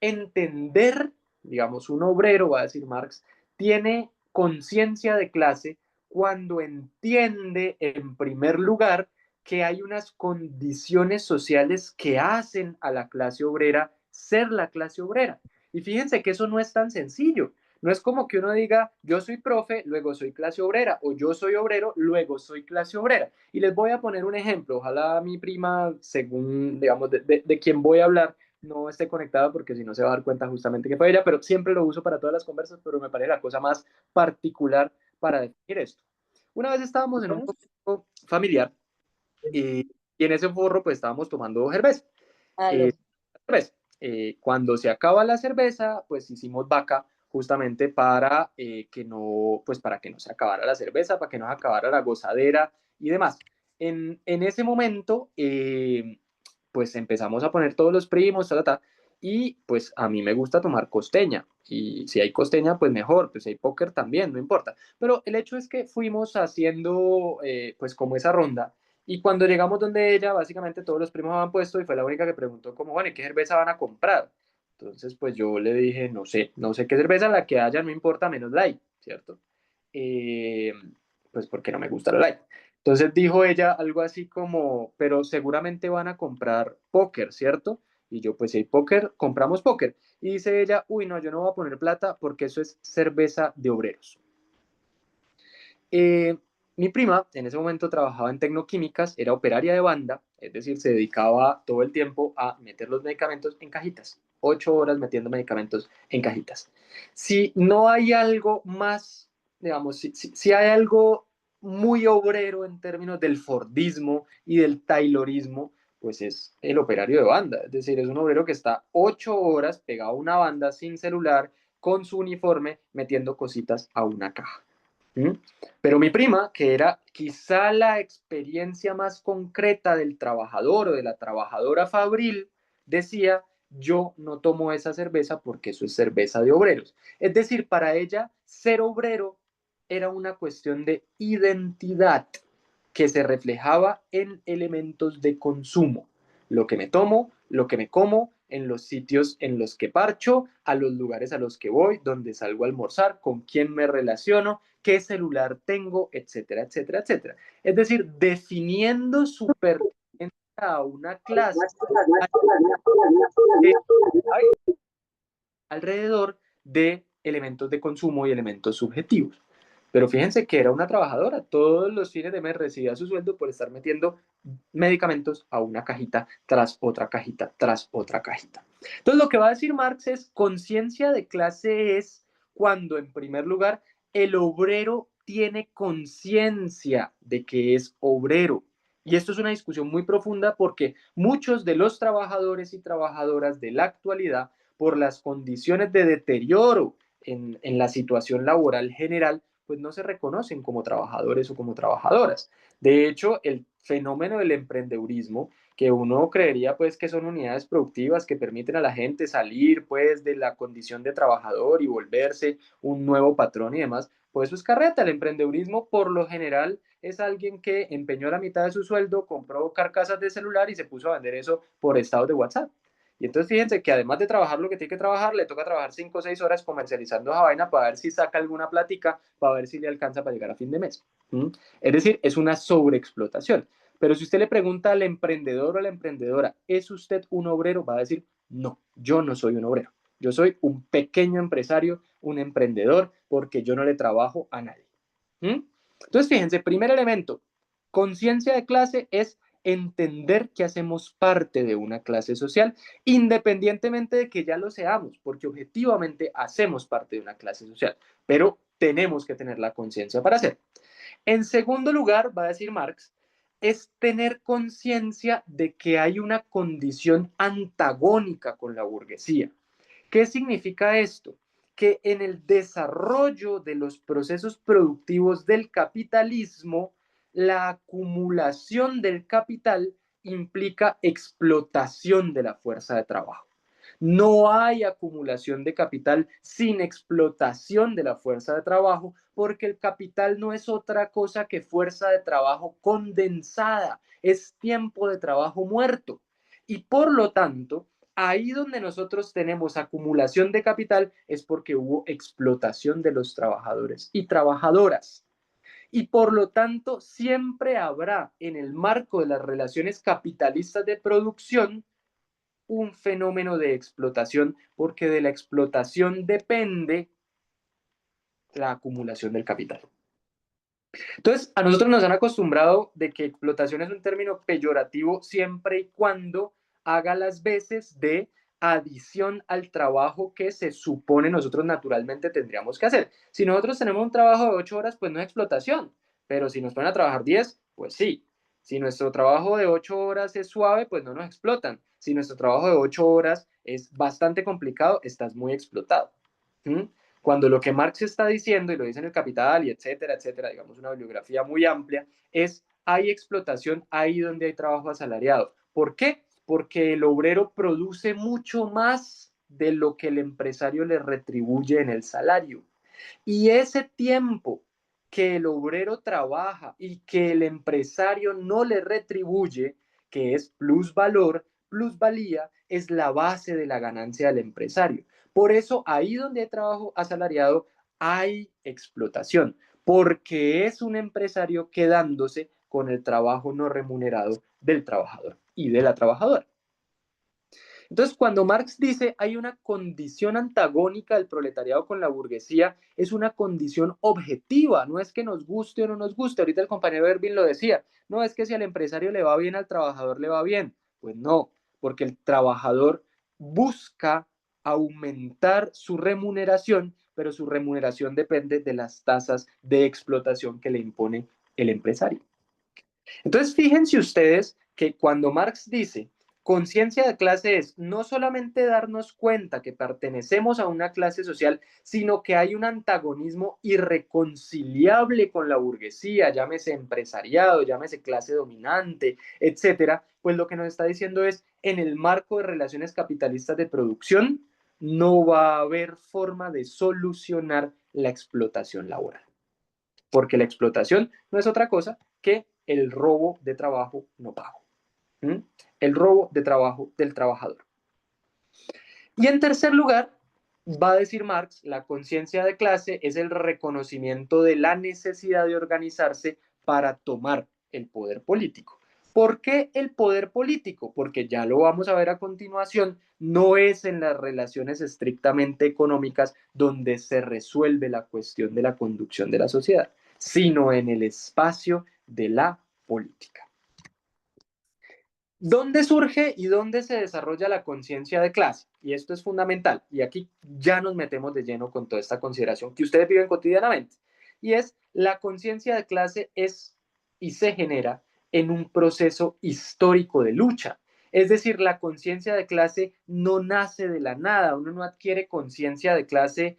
entender, digamos, un obrero, va a decir Marx, tiene conciencia de clase cuando entiende, en primer lugar, que hay unas condiciones sociales que hacen a la clase obrera ser la clase obrera. Y fíjense que eso no es tan sencillo. No es como que uno diga, yo soy profe, luego soy clase obrera, o yo soy obrero, luego soy clase obrera. Y les voy a poner un ejemplo. Ojalá mi prima, según, digamos, de quien voy a hablar, no esté conectada porque si no se va a dar cuenta justamente que fue ella, pero siempre lo uso para todas las conversas, pero me parece la cosa más particular para definir esto. Una vez estábamos en un foro familiar y en ese forro pues estábamos tomando cerveza. Aló. Cerveza. Cuando se acaba la cerveza, pues hicimos vaca justamente para que no, pues para que no se acabara la cerveza, para que no se acabara la gozadera y demás. En ese momento, pues empezamos a poner todos los primos, y pues a mí me gusta tomar costeña. Y si hay costeña, pues mejor, pues si hay póker también, no importa. Pero el hecho es que fuimos haciendo pues como esa ronda y cuando llegamos donde ella, básicamente todos los primos habían puesto y fue la única que preguntó como, bueno, ¿y qué cerveza van a comprar? Entonces, pues yo le dije, no sé qué cerveza, la que haya, no importa, menos light, ¿cierto? Eh, pues porque no me gusta la light. Entonces dijo ella algo así como, pero seguramente van a comprar póker, ¿cierto? Y yo, pues si hay póker, compramos póker. Y dice ella, uy, no, yo no voy a poner plata porque eso es cerveza de obreros. Eh, Mi prima en ese momento trabajaba en tecnoquímicas, era operaria de banda, es decir, se dedicaba todo el tiempo a meter los medicamentos en cajitas, 8 horas metiendo medicamentos en cajitas. Si no hay algo más, digamos, si hay algo muy obrero en términos del Fordismo y del Taylorismo, pues es el operario de banda. Es decir, es un obrero que está 8 horas pegado a una banda sin celular, con su uniforme, metiendo cositas a una caja. ¿Mm? Pero mi prima, que era quizá la experiencia más concreta del trabajador o de la trabajadora fabril, decía, yo no tomo esa cerveza porque eso es cerveza de obreros. Es decir, para ella, ser obrero era una cuestión de identidad que se reflejaba en elementos de consumo. Lo que me tomo, lo que me como, en los sitios en los que parcho, a los lugares a los que voy, donde salgo a almorzar, con quién me relaciono, qué celular tengo, etcétera, etcétera, etcétera. Es decir, definiendo su pertenencia a una clase alrededor de elementos de consumo y elementos subjetivos. Pero fíjense que era una trabajadora, todos los fines de mes recibía su sueldo por estar metiendo medicamentos a una cajita tras otra cajita tras otra cajita. Entonces lo que va a decir Marx es conciencia de clase es cuando en primer lugar el obrero tiene conciencia de que es obrero. Y esto es una discusión muy profunda porque muchos de los trabajadores y trabajadoras de la actualidad, por las condiciones de deterioro en la situación laboral general, pues no se reconocen como trabajadores o como trabajadoras. De hecho, el fenómeno del emprendedurismo, que uno creería pues que son unidades productivas que permiten a la gente salir pues de la condición de trabajador y volverse un nuevo patrón y demás, pues eso es carreta. El emprendedurismo por lo general es alguien que empeñó la mitad de su sueldo, compró carcasas de celular y se puso a vender eso por estados de WhatsApp. Y entonces fíjense que además de trabajar lo que tiene que trabajar, le toca trabajar 5 o 6 horas comercializando esa vaina para ver si saca alguna plática, para ver si le alcanza para llegar a fin de mes. ¿Mm? Es decir, es una sobreexplotación. Pero si usted le pregunta al emprendedor o a la emprendedora, ¿es usted un obrero? Va a decir, no, yo no soy un obrero. Yo soy un pequeño empresario, un emprendedor, porque yo no le trabajo a nadie. ¿Mm? Entonces, fíjense, primer elemento, conciencia de clase es entender que hacemos parte de una clase social, independientemente de que ya lo seamos, porque objetivamente hacemos parte de una clase social, pero tenemos que tener la conciencia para hacer. En segundo lugar, va a decir Marx, es tener conciencia de que hay una condición antagónica con la burguesía. ¿Qué significa esto? Que en el desarrollo de los procesos productivos del capitalismo, la acumulación del capital implica explotación de la fuerza de trabajo. No hay acumulación de capital sin explotación de la fuerza de trabajo, porque el capital no es otra cosa que fuerza de trabajo condensada, es tiempo de trabajo muerto. Y por lo tanto, ahí donde nosotros tenemos acumulación de capital es porque hubo explotación de los trabajadores y trabajadoras. Y por lo tanto, siempre habrá en el marco de las relaciones capitalistas de producción un fenómeno de explotación, porque de la explotación depende la acumulación del capital. Entonces, a nosotros nos han acostumbrado de que explotación es un término peyorativo siempre y cuando haga las veces de adición al trabajo que se supone nosotros naturalmente tendríamos que hacer. Si nosotros tenemos un trabajo de 8 horas, pues no es explotación, pero si nos ponen a trabajar 10, pues sí. Si nuestro trabajo de 8 horas es suave, pues no nos explotan. Si nuestro trabajo de 8 horas es bastante complicado, estás muy explotado. ¿Mm? Cuando lo que Marx está diciendo, y lo dice en el Capital, y etcétera, etcétera, digamos una bibliografía muy amplia, es hay explotación ahí donde hay trabajo asalariado. ¿Por qué? Porque el obrero produce mucho más de lo que el empresario le retribuye en el salario. Y ese tiempo que el obrero trabaja y que el empresario no le retribuye, que es plusvalor, plusvalía, es la base de la ganancia del empresario. Por eso ahí donde hay trabajo asalariado hay explotación, porque es un empresario quedándose con el trabajo no remunerado del trabajador y de la trabajadora. Entonces, cuando Marx dice hay una condición antagónica del proletariado con la burguesía, es una condición objetiva, no es que nos guste o no nos guste. Ahorita el compañero Ervin lo decía, no es que si al empresario le va bien, al trabajador le va bien. Pues no, porque el trabajador busca aumentar su remuneración, pero su remuneración depende de las tasas de explotación que le impone el empresario. Entonces, fíjense ustedes que cuando Marx dice conciencia de clase es no solamente darnos cuenta que pertenecemos a una clase social, sino que hay un antagonismo irreconciliable con la burguesía, llámese empresariado, llámese clase dominante, etcétera, pues lo que nos está diciendo es, en el marco de relaciones capitalistas de producción, no va a haber forma de solucionar la explotación laboral. Porque la explotación no es otra cosa que el robo de trabajo no pago. El robo de trabajo del trabajador. Y en tercer lugar, va a decir Marx, la conciencia de clase es el reconocimiento de la necesidad de organizarse para tomar el poder político. ¿Por qué el poder político? Porque ya lo vamos a ver a continuación, no es en las relaciones estrictamente económicas donde se resuelve la cuestión de la conducción de la sociedad, sino en el espacio de la política. ¿Dónde surge y dónde se desarrolla la conciencia de clase? Y esto es fundamental. Y aquí ya nos metemos de lleno con toda esta consideración que ustedes viven cotidianamente. Y es la conciencia de clase es y se genera en un proceso histórico de lucha. Es decir, la conciencia de clase no nace de la nada. Uno no adquiere conciencia de clase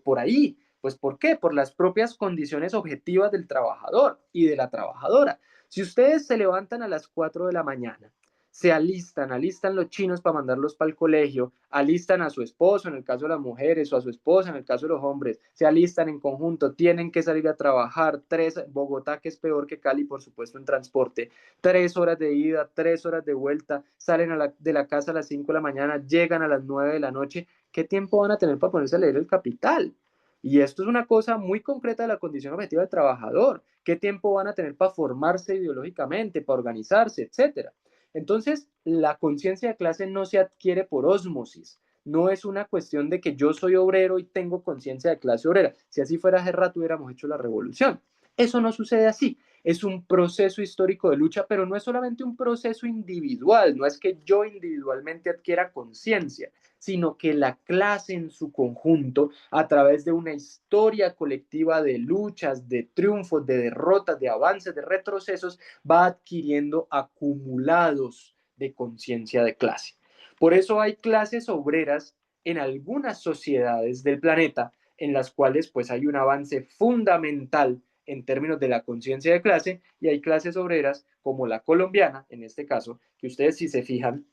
por ahí. Pues ¿por qué? Por las propias condiciones objetivas del trabajador y de la trabajadora. Si ustedes se levantan a las 4 de la mañana, se alistan los chinos para mandarlos para el colegio, alistan a su esposo en el caso de las mujeres o a su esposa en el caso de los hombres, se alistan en conjunto, tienen que salir a trabajar, Bogotá que es peor que Cali por supuesto en transporte, 3 horas de ida, 3 horas de vuelta, salen de la casa a las 5 de la mañana, llegan a las 9 de la noche, ¿qué tiempo van a tener para ponerse a leer El Capital? Y esto es una cosa muy concreta de la condición objetiva del trabajador. ¿Qué tiempo van a tener para formarse ideológicamente, para organizarse, etcétera? Entonces, la conciencia de clase no se adquiere por ósmosis. No es una cuestión de que yo soy obrero y tengo conciencia de clase obrera. Si así fuera, hace rato hubiéramos hecho la revolución. Eso no sucede así. Es un proceso histórico de lucha, pero no es solamente un proceso individual. No es que yo individualmente adquiera conciencia, sino que la clase en su conjunto, a través de una historia colectiva de luchas, de triunfos, de derrotas, de avances, de retrocesos, va adquiriendo acumulados de conciencia de clase. Por eso hay clases obreras en algunas sociedades del planeta en las cuales pues hay un avance fundamental en términos de la conciencia de clase, y hay clases obreras como la colombiana, en este caso, que ustedes si se fijan,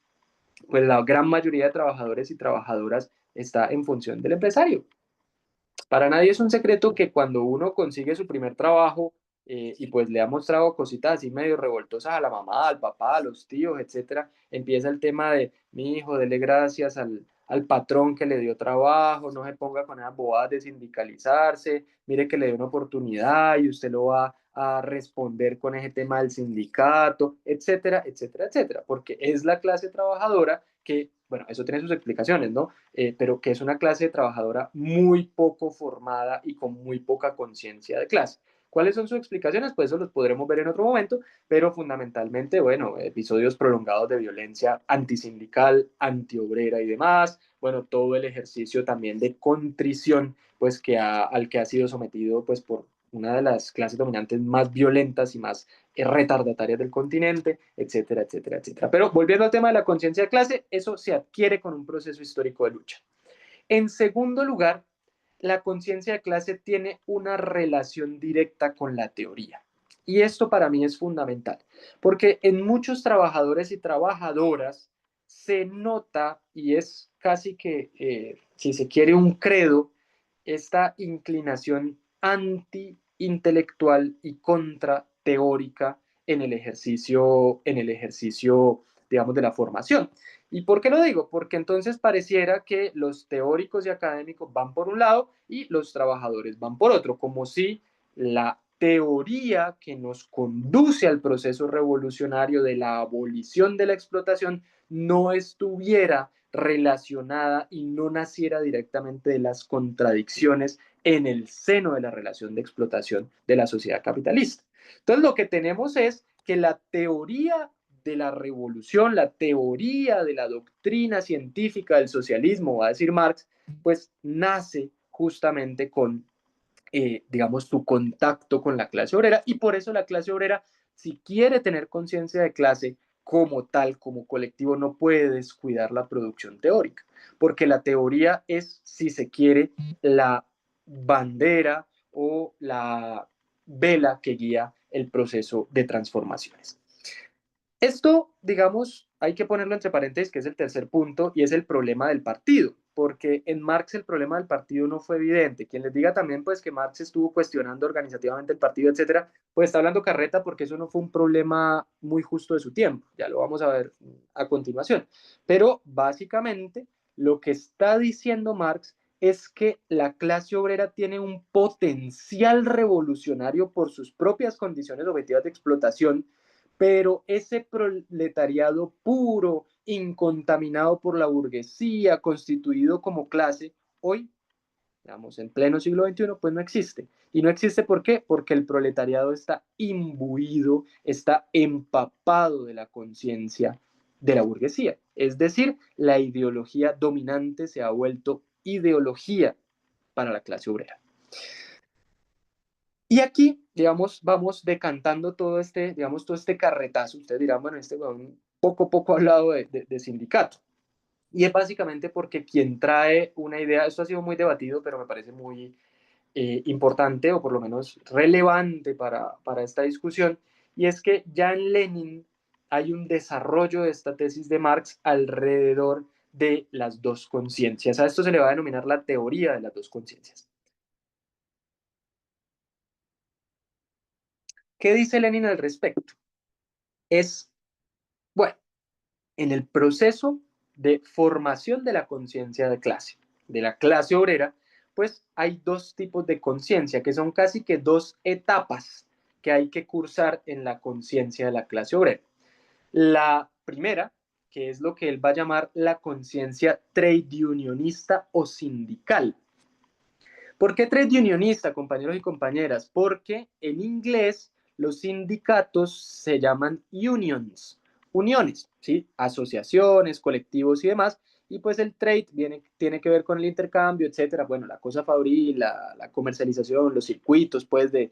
pues la gran mayoría de trabajadores y trabajadoras está en función del empresario. Para nadie es un secreto que cuando uno consigue su primer trabajo y pues le ha mostrado cositas así medio revoltosas a la mamá, al papá, a los tíos, etcétera, empieza el tema de mi hijo, dele gracias al patrón que le dio trabajo, no se ponga con esas bobadas de sindicalizarse, mire que le dio una oportunidad y usted lo va a responder con ese tema del sindicato, etcétera, etcétera, etcétera, porque es la clase trabajadora que, bueno, eso tiene sus explicaciones, ¿no? Pero que es una clase trabajadora muy poco formada y con muy poca conciencia de clase. ¿Cuáles son sus explicaciones? Pues eso los podremos ver en otro momento, pero fundamentalmente, bueno, episodios prolongados de violencia antisindical, antiobrera y demás, bueno, todo el ejercicio también de contrición, pues al que ha sido sometido, pues por una de las clases dominantes más violentas y más retardatarias del continente, etcétera, etcétera, etcétera. Pero volviendo al tema de la conciencia de clase, eso se adquiere con un proceso histórico de lucha. En segundo lugar, la conciencia de clase tiene una relación directa con la teoría. Y esto para mí es fundamental, porque en muchos trabajadores y trabajadoras se nota, y es casi que, si se quiere, un credo, esta inclinación anti-intelectual y contra-teórica en el ejercicio, digamos, de la formación. ¿Y por qué lo digo? Porque entonces pareciera que los teóricos y académicos van por un lado y los trabajadores van por otro, como si la teoría que nos conduce al proceso revolucionario de la abolición de la explotación no estuviera relacionada y no naciera directamente de las contradicciones en el seno de la relación de explotación de la sociedad capitalista. Entonces lo que tenemos es que la teoría de la revolución, la teoría de la doctrina científica del socialismo, va a decir Marx, pues nace justamente con digamos, su contacto con la clase obrera, y por eso la clase obrera, si quiere tener conciencia de clase como tal, como colectivo, no puede descuidar la producción teórica, porque la teoría es, si se quiere, la bandera o la vela que guía el proceso de transformaciones. Esto, digamos, hay que ponerlo entre paréntesis, que es el tercer punto, y es el problema del partido, porque en Marx el problema del partido no fue evidente. Quien les diga también, pues, que Marx estuvo cuestionando organizativamente el partido, etcétera, pues está hablando carreta, porque eso no fue un problema muy justo de su tiempo. Ya lo vamos a ver a continuación. Pero básicamente lo que está diciendo Marx es que la clase obrera tiene un potencial revolucionario por sus propias condiciones objetivas de explotación, pero ese proletariado puro, incontaminado por la burguesía, constituido como clase, hoy, digamos, en pleno siglo XXI, pues no existe. ¿Y no existe por qué? Porque el proletariado está imbuido, está empapado de la conciencia de la burguesía. Es decir, la ideología dominante se ha vuelto ideología para la clase obrera. Y aquí, digamos, vamos decantando todo digamos, todo este carretazo. Ustedes dirán, bueno, poco hablado de sindicato. Y es básicamente porque quien trae una idea, esto ha sido muy debatido, pero me parece muy importante o por lo menos relevante para esta discusión, y es que ya en Lenin hay un desarrollo de esta tesis de Marx alrededor de las dos conciencias. A esto se le va a denominar la teoría de las dos conciencias. ¿Qué dice Lenin al respecto? Bueno, en el proceso de formación de la conciencia de la clase obrera, pues hay dos tipos de conciencia, que son casi que dos etapas que hay que cursar en la conciencia de la clase obrera. La primera, que es lo que él va a llamar la conciencia trade unionista o sindical. ¿Por qué trade unionista, compañeros y compañeras? Porque en inglés los sindicatos se llaman unions, uniones, ¿sí? Asociaciones, colectivos y demás. Y pues el trade tiene que ver con el intercambio, etcétera. Bueno, la cosa fabril, la comercialización, los circuitos, pues, de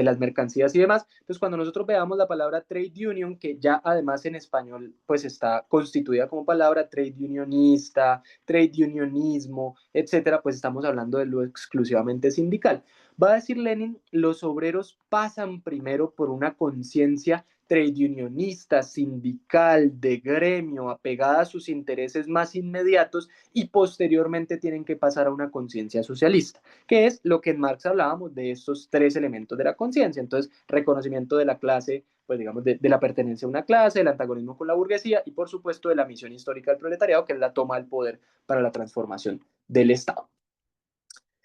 las mercancías y demás. Entonces, cuando nosotros veamos la palabra trade union, que ya además en español, pues, está constituida como palabra trade unionista, trade unionismo, etcétera, pues estamos hablando de lo exclusivamente sindical. Va a decir Lenin, los obreros pasan primero por una conciencia trade unionista, sindical, de gremio, apegada a sus intereses más inmediatos, y posteriormente tienen que pasar a una conciencia socialista, que es lo que en Marx hablábamos de estos tres elementos de la conciencia. Entonces, reconocimiento de la clase, pues digamos, de la pertenencia a una clase, el antagonismo con la burguesía y por supuesto de la misión histórica del proletariado, que es la toma del poder para la transformación del Estado.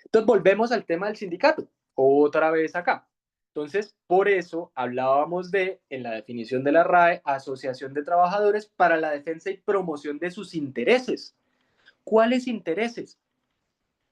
Entonces volvemos al tema del sindicato, otra vez acá. Entonces, por eso hablábamos en la definición de la RAE, Asociación de Trabajadores para la Defensa y Promoción de sus Intereses. ¿Cuáles intereses?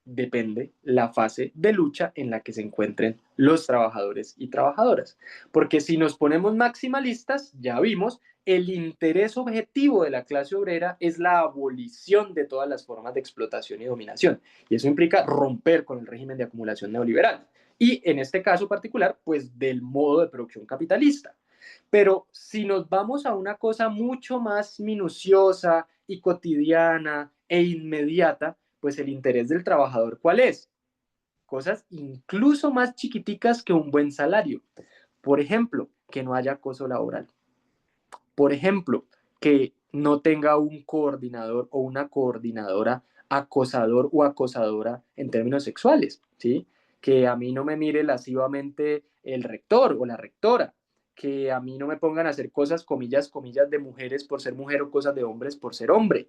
Depende la fase de lucha en la que se encuentren los trabajadores y trabajadoras. Porque si nos ponemos maximalistas, ya vimos, el interés objetivo de la clase obrera es la abolición de todas las formas de explotación y dominación. Y eso implica romper con el régimen de acumulación neoliberal. Y en este caso particular, pues del modo de producción capitalista. Pero si nos vamos a una cosa mucho más minuciosa y cotidiana e inmediata, pues el interés del trabajador, ¿cuál es? Cosas incluso más chiquiticas que un buen salario. Por ejemplo, que no haya acoso laboral. Por ejemplo, que no tenga un coordinador o una coordinadora acosador o acosadora en términos sexuales, ¿sí? Que a mí no me mire lascivamente el rector o la rectora, que a mí no me pongan a hacer cosas, comillas, comillas, de mujeres por ser mujer o cosas de hombres por ser hombre,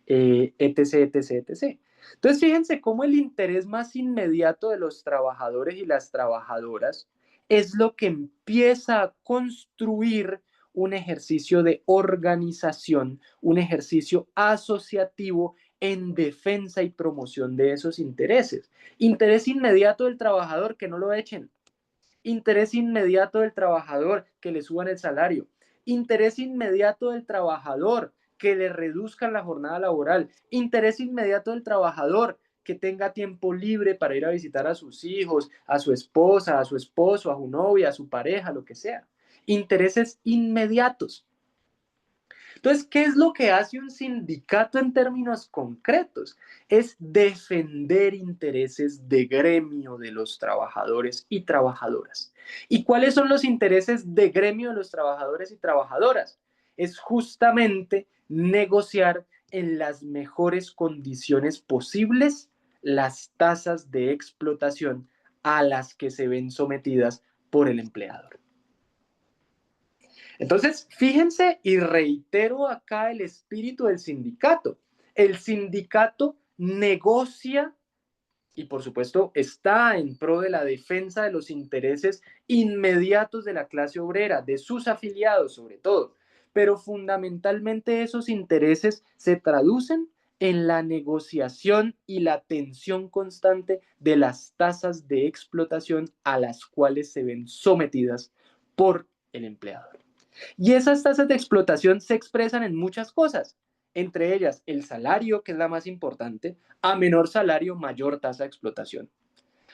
etc., etc., etc. Entonces, fíjense cómo el interés más inmediato de los trabajadores y las trabajadoras es lo que empieza a construir un ejercicio de organización, un ejercicio asociativo en defensa y promoción de esos intereses. Interés inmediato del trabajador, que no lo echen. Interés inmediato del trabajador, que le suban el salario. Interés inmediato del trabajador, que le reduzcan la jornada laboral. Interés inmediato del trabajador, que tenga tiempo libre para ir a visitar a sus hijos, a su esposa, a su esposo, a su novia, a su pareja, lo que sea. Intereses inmediatos. Entonces, ¿qué es lo que hace un sindicato en términos concretos? Es defender intereses de gremio de los trabajadores y trabajadoras. ¿Y cuáles son los intereses de gremio de los trabajadores y trabajadoras? Es justamente negociar en las mejores condiciones posibles las tasas de explotación a las que se ven sometidas por el empleador. Entonces, fíjense y reitero acá el espíritu del sindicato. El sindicato negocia y, por supuesto, está en pro de la defensa de los intereses inmediatos de la clase obrera, de sus afiliados sobre todo. Pero fundamentalmente esos intereses se traducen en la negociación y la tensión constante de las tasas de explotación a las cuales se ven sometidas por el empleador. Y esas tasas de explotación se expresan en muchas cosas, entre ellas el salario, que es la más importante, a menor salario, mayor tasa de explotación.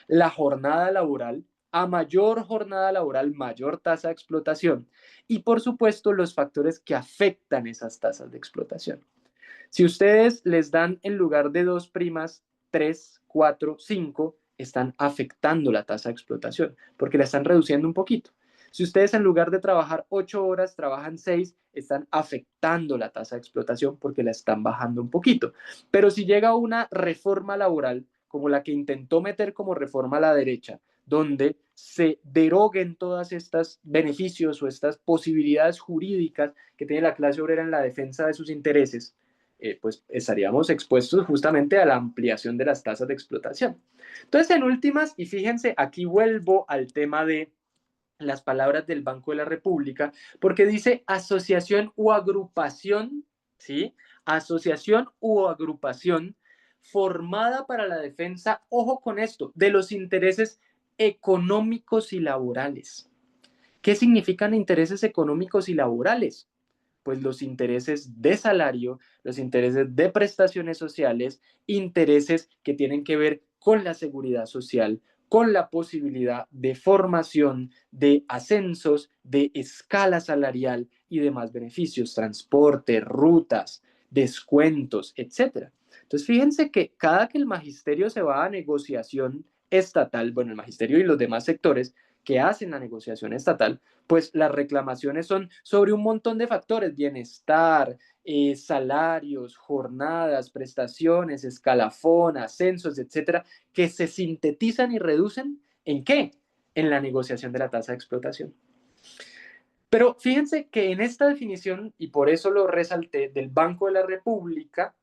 La jornada laboral, a mayor jornada laboral, mayor tasa de explotación. Y por supuesto, los factores que afectan esas tasas de explotación. Si ustedes les dan en lugar de 2 primas, 3, 4, 5, están afectando la tasa de explotación, porque la están reduciendo un poquito. Si ustedes en lugar de trabajar 8 horas, trabajan 6, están afectando la tasa de explotación porque la están bajando un poquito. Pero si llega una reforma laboral, como la que intentó meter como reforma a la derecha, donde se deroguen todas estas beneficios o estas posibilidades jurídicas que tiene la clase obrera en la defensa de sus intereses, pues estaríamos expuestos justamente a la ampliación de las tasas de explotación. Entonces, en últimas, y fíjense, aquí vuelvo al tema de las palabras del Banco de la República, porque dice asociación u agrupación, ¿sí? Asociación u agrupación formada para la defensa, ojo con esto, de los intereses económicos y laborales. ¿Qué significan intereses económicos y laborales? Pues los intereses de salario, los intereses de prestaciones sociales, intereses que tienen que ver con la seguridad social, con la posibilidad de formación, de ascensos, de escala salarial y demás beneficios, transporte, rutas, descuentos, etc. Entonces, fíjense que cada que el magisterio se va a negociación estatal, bueno, el magisterio y los demás sectores que hacen la negociación estatal, pues las reclamaciones son sobre un montón de factores: bienestar, salarios, jornadas, prestaciones, escalafón, ascensos, etcétera, que se sintetizan y reducen ¿en qué? En la negociación de la tasa de explotación. Pero fíjense que en esta definición, y por eso lo resalté, del Banco de la República,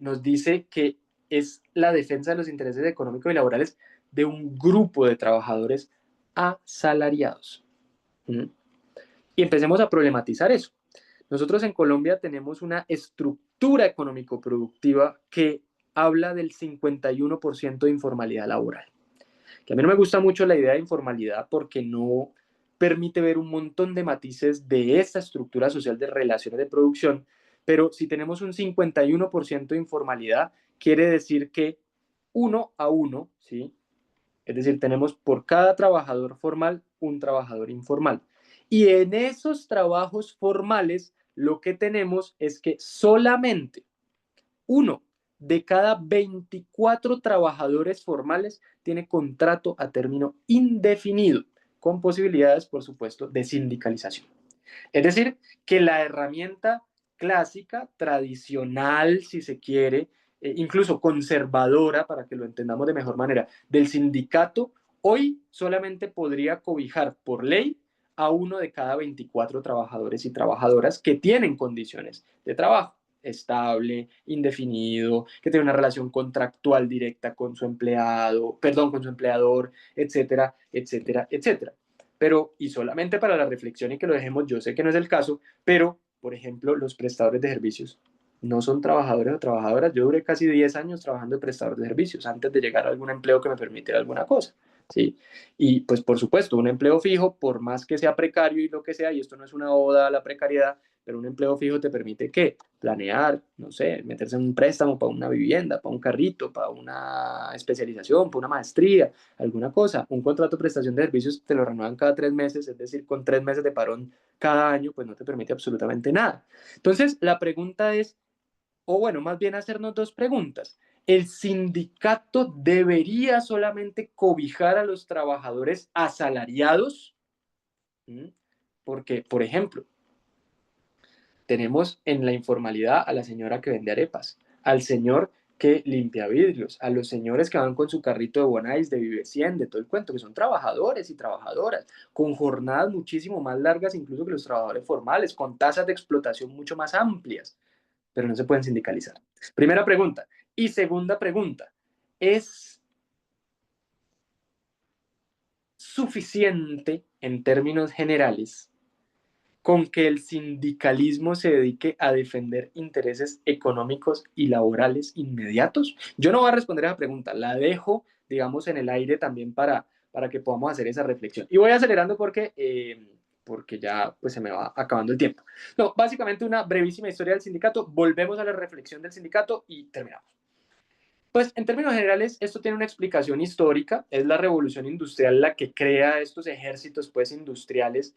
nos dice que es la defensa de los intereses económicos y laborales de un grupo de trabajadores asalariados. Y empecemos a problematizar eso. Nosotros en Colombia tenemos una estructura económico-productiva que habla del 51% de informalidad laboral. Que a mí no me gusta mucho la idea de informalidad porque no permite ver un montón de matices de esta estructura social de relaciones de producción, pero si tenemos un 51% de informalidad, quiere decir que 1 a 1, ¿sí? Es decir, tenemos por cada trabajador formal un trabajador informal. Y en esos trabajos formales lo que tenemos es que solamente 1 de cada 24 trabajadores formales tiene contrato a término indefinido, con posibilidades, por supuesto, de sindicalización. Es decir, que la herramienta clásica, tradicional, si se quiere, incluso conservadora, para que lo entendamos de mejor manera, del sindicato, hoy solamente podría cobijar por ley a 1 de cada 24 trabajadores y trabajadoras que tienen condiciones de trabajo estable, indefinido, que tiene una relación contractual directa con su empleado, perdón, con su empleador, etcétera, etcétera, etcétera. Pero, y solamente para la reflexión y que lo dejemos, yo sé que no es el caso, pero, por ejemplo, los prestadores de servicios no son trabajadores o trabajadoras. Yo duré casi 10 años trabajando de prestador de servicios antes de llegar a algún empleo que me permitiera alguna cosa, ¿sí? Y pues, por supuesto, un empleo fijo, por más que sea precario y lo que sea, y esto no es una oda a la precariedad, pero un empleo fijo te permite, ¿qué? Planear, no sé, meterse en un préstamo para una vivienda, para un carrito, para una especialización, para una maestría, alguna cosa. Un contrato de prestación de servicios te lo renuevan cada 3 meses, es decir, con 3 meses de parón cada año, pues no te permite absolutamente nada. Entonces, la pregunta es, o bueno, más bien hacernos 2 preguntas. ¿El sindicato debería solamente cobijar a los trabajadores asalariados? Porque, por ejemplo, tenemos en la informalidad a la señora que vende arepas, al señor que limpia vidrios, a los señores que van con su carrito de Bonais, de Vive 100, de todo el cuento, que son trabajadores y trabajadoras, con jornadas muchísimo más largas incluso que los trabajadores formales, con tasas de explotación mucho más amplias, pero no se pueden sindicalizar. Primera pregunta. Y segunda pregunta, ¿es suficiente en términos generales con que el sindicalismo se dedique a defender intereses económicos y laborales inmediatos? Yo no voy a responder a esa pregunta, la dejo, digamos, en el aire también para que podamos hacer esa reflexión. Y voy acelerando porque ya pues, se me va acabando el tiempo. No, básicamente una brevísima historia del sindicato, volvemos a la reflexión del sindicato y terminamos. Pues en términos generales esto tiene una explicación histórica, es la revolución industrial la que crea estos ejércitos pues industriales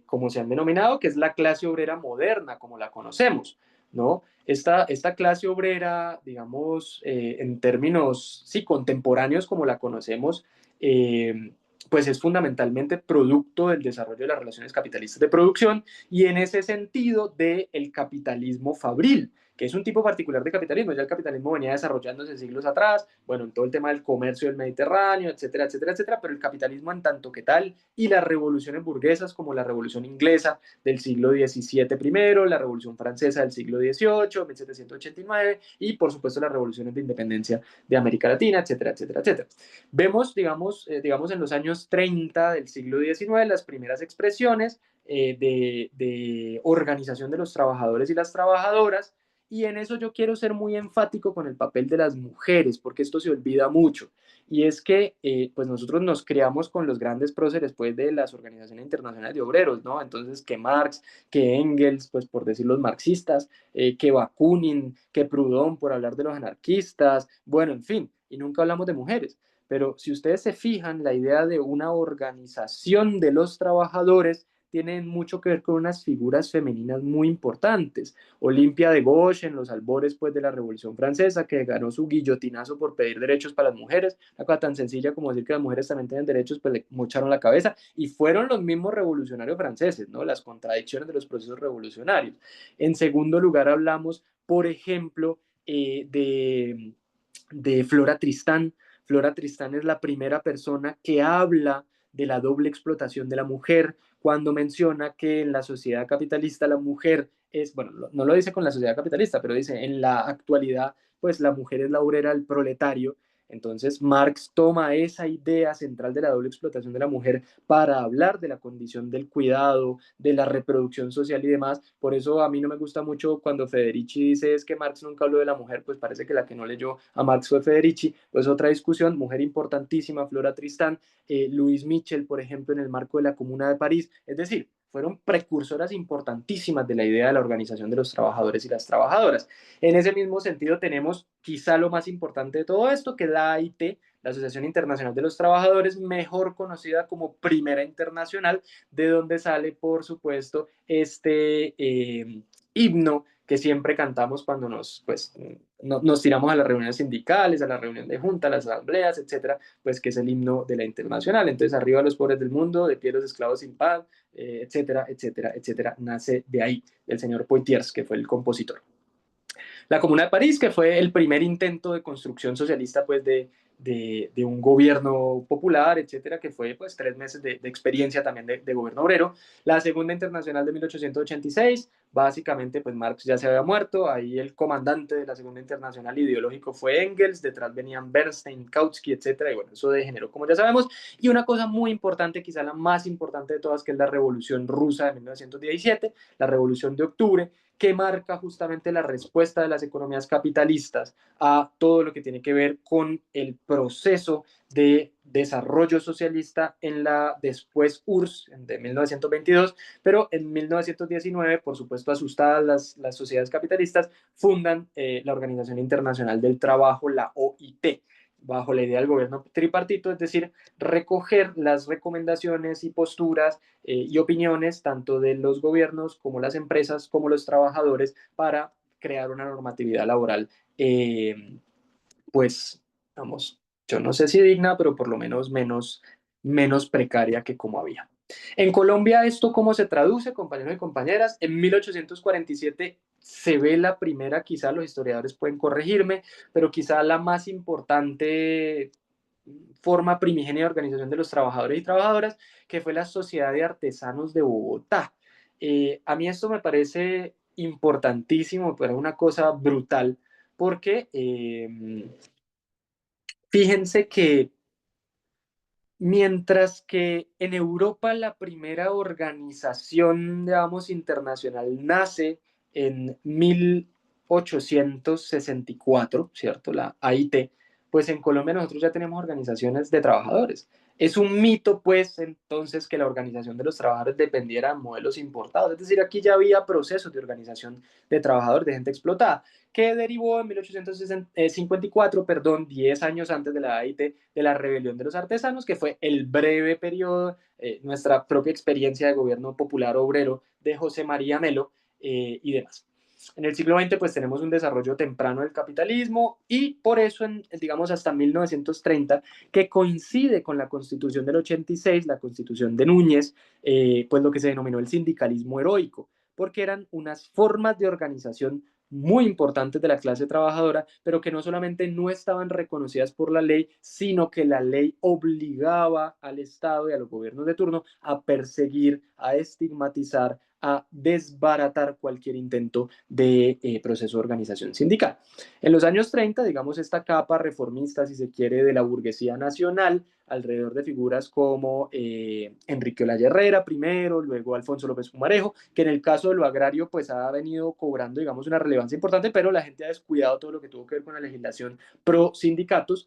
como se han denominado, que es la clase obrera moderna como la conocemos, ¿no? Esta clase obrera, digamos, en términos sí, contemporáneos como la conocemos, pues es fundamentalmente producto del desarrollo de las relaciones capitalistas de producción y en ese sentido del capitalismo fabril, que es un tipo particular de capitalismo. Ya el capitalismo venía desarrollándose siglos atrás, bueno, en todo el tema del comercio del Mediterráneo, etcétera, etcétera, etcétera, pero el capitalismo en tanto que tal y las revoluciones burguesas como la revolución inglesa del siglo XVII primero, la revolución francesa del siglo XVIII, 1789, y por supuesto las revoluciones de independencia de América Latina, etcétera, etcétera, etcétera. Vemos, digamos, en los años 30 del siglo XIX las primeras expresiones de organización de los trabajadores y las trabajadoras, y en eso yo quiero ser muy enfático con el papel de las mujeres, porque esto se olvida mucho. Y es que pues nosotros nos creamos con los grandes próceres pues, de las organizaciones internacionales de obreros, ¿no? Entonces, que Marx, que Engels, pues por decir los marxistas, que Bakunin, que Proudhon, por hablar de los anarquistas, bueno, en fin, y nunca hablamos de mujeres. Pero si ustedes se fijan, la idea de una organización de los trabajadores tienen mucho que ver con unas figuras femeninas muy importantes. Olimpia de Gauche en los albores pues, de la Revolución Francesa, que ganó su guillotinazo por pedir derechos para las mujeres, una cosa tan sencilla como decir que las mujeres también tienen derechos, pues le mocharon la cabeza, y fueron los mismos revolucionarios franceses, ¿no? Las contradicciones de los procesos revolucionarios. En segundo lugar hablamos, por ejemplo, de Flora Tristán. Flora Tristán es la primera persona que habla de la doble explotación de la mujer, cuando menciona que en la sociedad capitalista la mujer es, bueno, no lo dice con la sociedad capitalista, pero dice en la actualidad, pues la mujer es la obrera del proletario. Entonces Marx toma esa idea central de la doble explotación de la mujer para hablar de la condición del cuidado, de la reproducción social y demás. Por eso a mí no me gusta mucho cuando Federici dice es que Marx nunca habló de la mujer, pues parece que la que no leyó a Marx fue Federici. Pues otra discusión, mujer importantísima, Flora Tristán, Louise Michel, por ejemplo, en el marco de la Comuna de París. Es decir, fueron precursoras importantísimas de la idea de la organización de los trabajadores y las trabajadoras. En ese mismo sentido tenemos quizá lo más importante de todo esto, que es la AIT, la Asociación Internacional de los Trabajadores, mejor conocida como Primera Internacional, de donde sale, por supuesto, este himno que siempre cantamos cuando nos tiramos a las reuniones sindicales, a la reunión de junta, a las asambleas, etcétera, pues que es el himno de la Internacional. Entonces, arriba los pobres del mundo, de pie los esclavos sin pan, etcétera, etcétera, etcétera, nace de ahí, del señor Poitiers, que fue el compositor. La Comuna de París, que fue el primer intento de construcción socialista pues, de un gobierno popular, etcétera, que fue pues 3 meses de experiencia también de gobierno obrero. La Segunda Internacional de 1886, básicamente pues Marx ya se había muerto, ahí el comandante de la Segunda Internacional ideológico fue Engels, detrás venían Bernstein, Kautsky, etcétera, y bueno, eso degeneró como ya sabemos. Y una cosa muy importante, quizá la más importante de todas, que es la Revolución Rusa de 1917, la Revolución de Octubre, que marca justamente la respuesta de las economías capitalistas a todo lo que tiene que ver con el proceso de Desarrollo Socialista en la después URSS de 1922, pero en 1919, por supuesto asustadas las sociedades capitalistas, fundan la Organización Internacional del Trabajo, la OIT, bajo la idea del gobierno tripartito, es decir, recoger las recomendaciones y posturas y opiniones tanto de los gobiernos como las empresas como los trabajadores para crear una normatividad laboral, pues, vamos, yo no sé si digna, pero por lo menos menos precaria que como había. En Colombia, ¿esto cómo se traduce, compañeros y compañeras? En 1847 se ve la primera, quizá los historiadores pueden corregirme, pero quizá la más importante forma primigenia de organización de los trabajadores y trabajadoras, que fue la Sociedad de Artesanos de Bogotá. A mí esto me parece importantísimo, pero una cosa brutal, porque fíjense que mientras que en Europa la primera organización, digamos, internacional nace en 1864, ¿cierto? La AIT, pues en Colombia nosotros ya tenemos organizaciones de trabajadores. Es un mito, pues, entonces, que la organización de los trabajadores dependiera de modelos importados. Es decir, aquí ya había procesos de organización de trabajadores, de gente explotada, que derivó en 1854, perdón, 10 años antes de la AIT, de la rebelión de los artesanos, que fue el breve periodo, nuestra propia experiencia de gobierno popular obrero de José María Melo y demás. En el siglo XX pues tenemos un desarrollo temprano del capitalismo y por eso, digamos, hasta 1930, que coincide con la Constitución del 86, la Constitución de Núñez, pues lo que se denominó el sindicalismo heroico, porque eran unas formas de organización muy importantes de la clase trabajadora, pero que no solamente no estaban reconocidas por la ley, sino que la ley obligaba al Estado y a los gobiernos de turno a perseguir, a estigmatizar, a desbaratar cualquier intento de proceso de organización sindical. En los años 30, digamos, esta capa reformista, si se quiere, de la burguesía nacional, alrededor de figuras como Enrique Olaya Herrera primero, luego Alfonso López Pumarejo, que en el caso de lo agrario pues ha venido cobrando, digamos, una relevancia importante, pero la gente ha descuidado todo lo que tuvo que ver con la legislación pro sindicatos.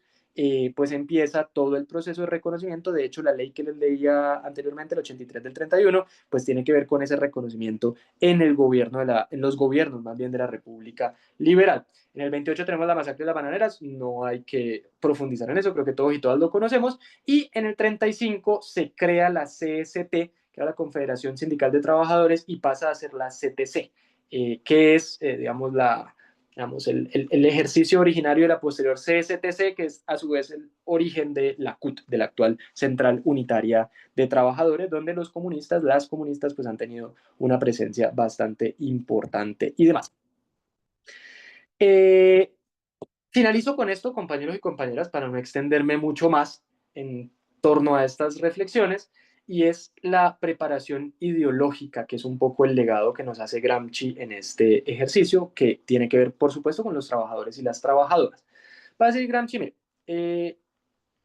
Pues empieza todo el proceso de reconocimiento. De hecho, la ley que les leía anteriormente, el 83 del 31, pues tiene que ver con ese reconocimiento en el gobierno en los gobiernos más bien de la República Liberal. En el 28 tenemos la masacre de las bananeras, no hay que profundizar en eso, creo que todos y todas lo conocemos, y en el 35 se crea la CST, que era la Confederación Sindical de Trabajadores, y pasa a ser la CTC, que es, digamos, el ejercicio originario de la posterior CSTC, que es a su vez el origen de la CUT, de la actual Central Unitaria de Trabajadores, donde las comunistas, pues han tenido una presencia bastante importante y demás. Finalizo con esto, compañeros y compañeras, para no extenderme mucho más en torno a estas reflexiones, y es la preparación ideológica, que es un poco el legado que nos hace Gramsci en este ejercicio, que tiene que ver, por supuesto, con los trabajadores y las trabajadoras. Va a decir Gramsci, mire,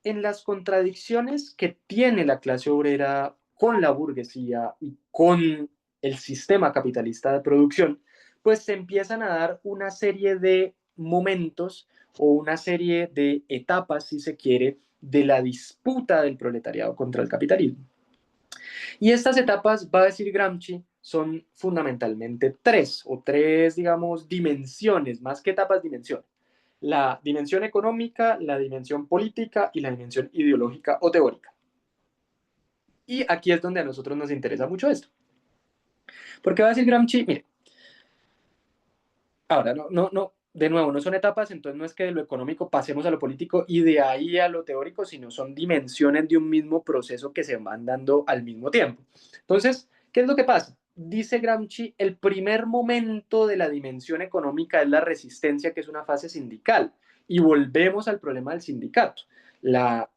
en las contradicciones que tiene la clase obrera con la burguesía y con el sistema capitalista de producción, pues se empiezan a dar una serie de momentos o una serie de etapas, si se quiere, de la disputa del proletariado contra el capitalismo. Y estas etapas, va a decir Gramsci, son fundamentalmente tres, digamos, dimensiones, más que etapas, dimensiones. La dimensión económica, la dimensión política y la dimensión ideológica o teórica. Y aquí es donde a nosotros nos interesa mucho esto. Porque va a decir Gramsci, mire, ahora, de nuevo, no son etapas, entonces no es que de lo económico pasemos a lo político y de ahí a lo teórico, sino son dimensiones de un mismo proceso que se van dando al mismo tiempo. Entonces, ¿qué es lo que pasa? Dice Gramsci, el primer momento de la dimensión económica es la resistencia, que es una fase sindical. Y volvemos al problema del sindicato. La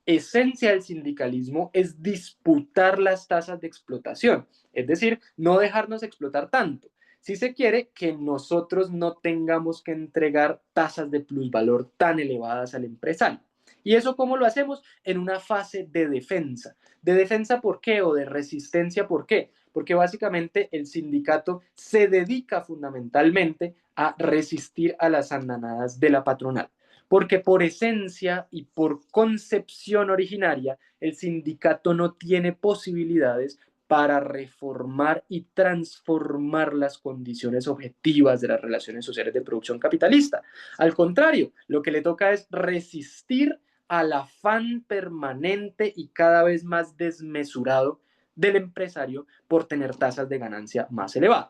esencia del sindicalismo es disputar las tasas de explotación, es decir, no dejarnos explotar tanto. Si se quiere que nosotros no tengamos que entregar tasas de plusvalor tan elevadas al empresario. ¿Y eso cómo lo hacemos? En una fase de defensa. ¿De defensa por qué? ¿O de resistencia por qué? Porque básicamente el sindicato se dedica fundamentalmente a resistir a las andanadas de la patronal. porque por esencia y por concepción originaria, el sindicato no tiene posibilidades para reformar y transformar las condiciones objetivas de las relaciones sociales de producción capitalista. Al contrario, lo que le toca es resistir al afán permanente y cada vez más desmesurado del empresario por tener tasas de ganancia más elevadas.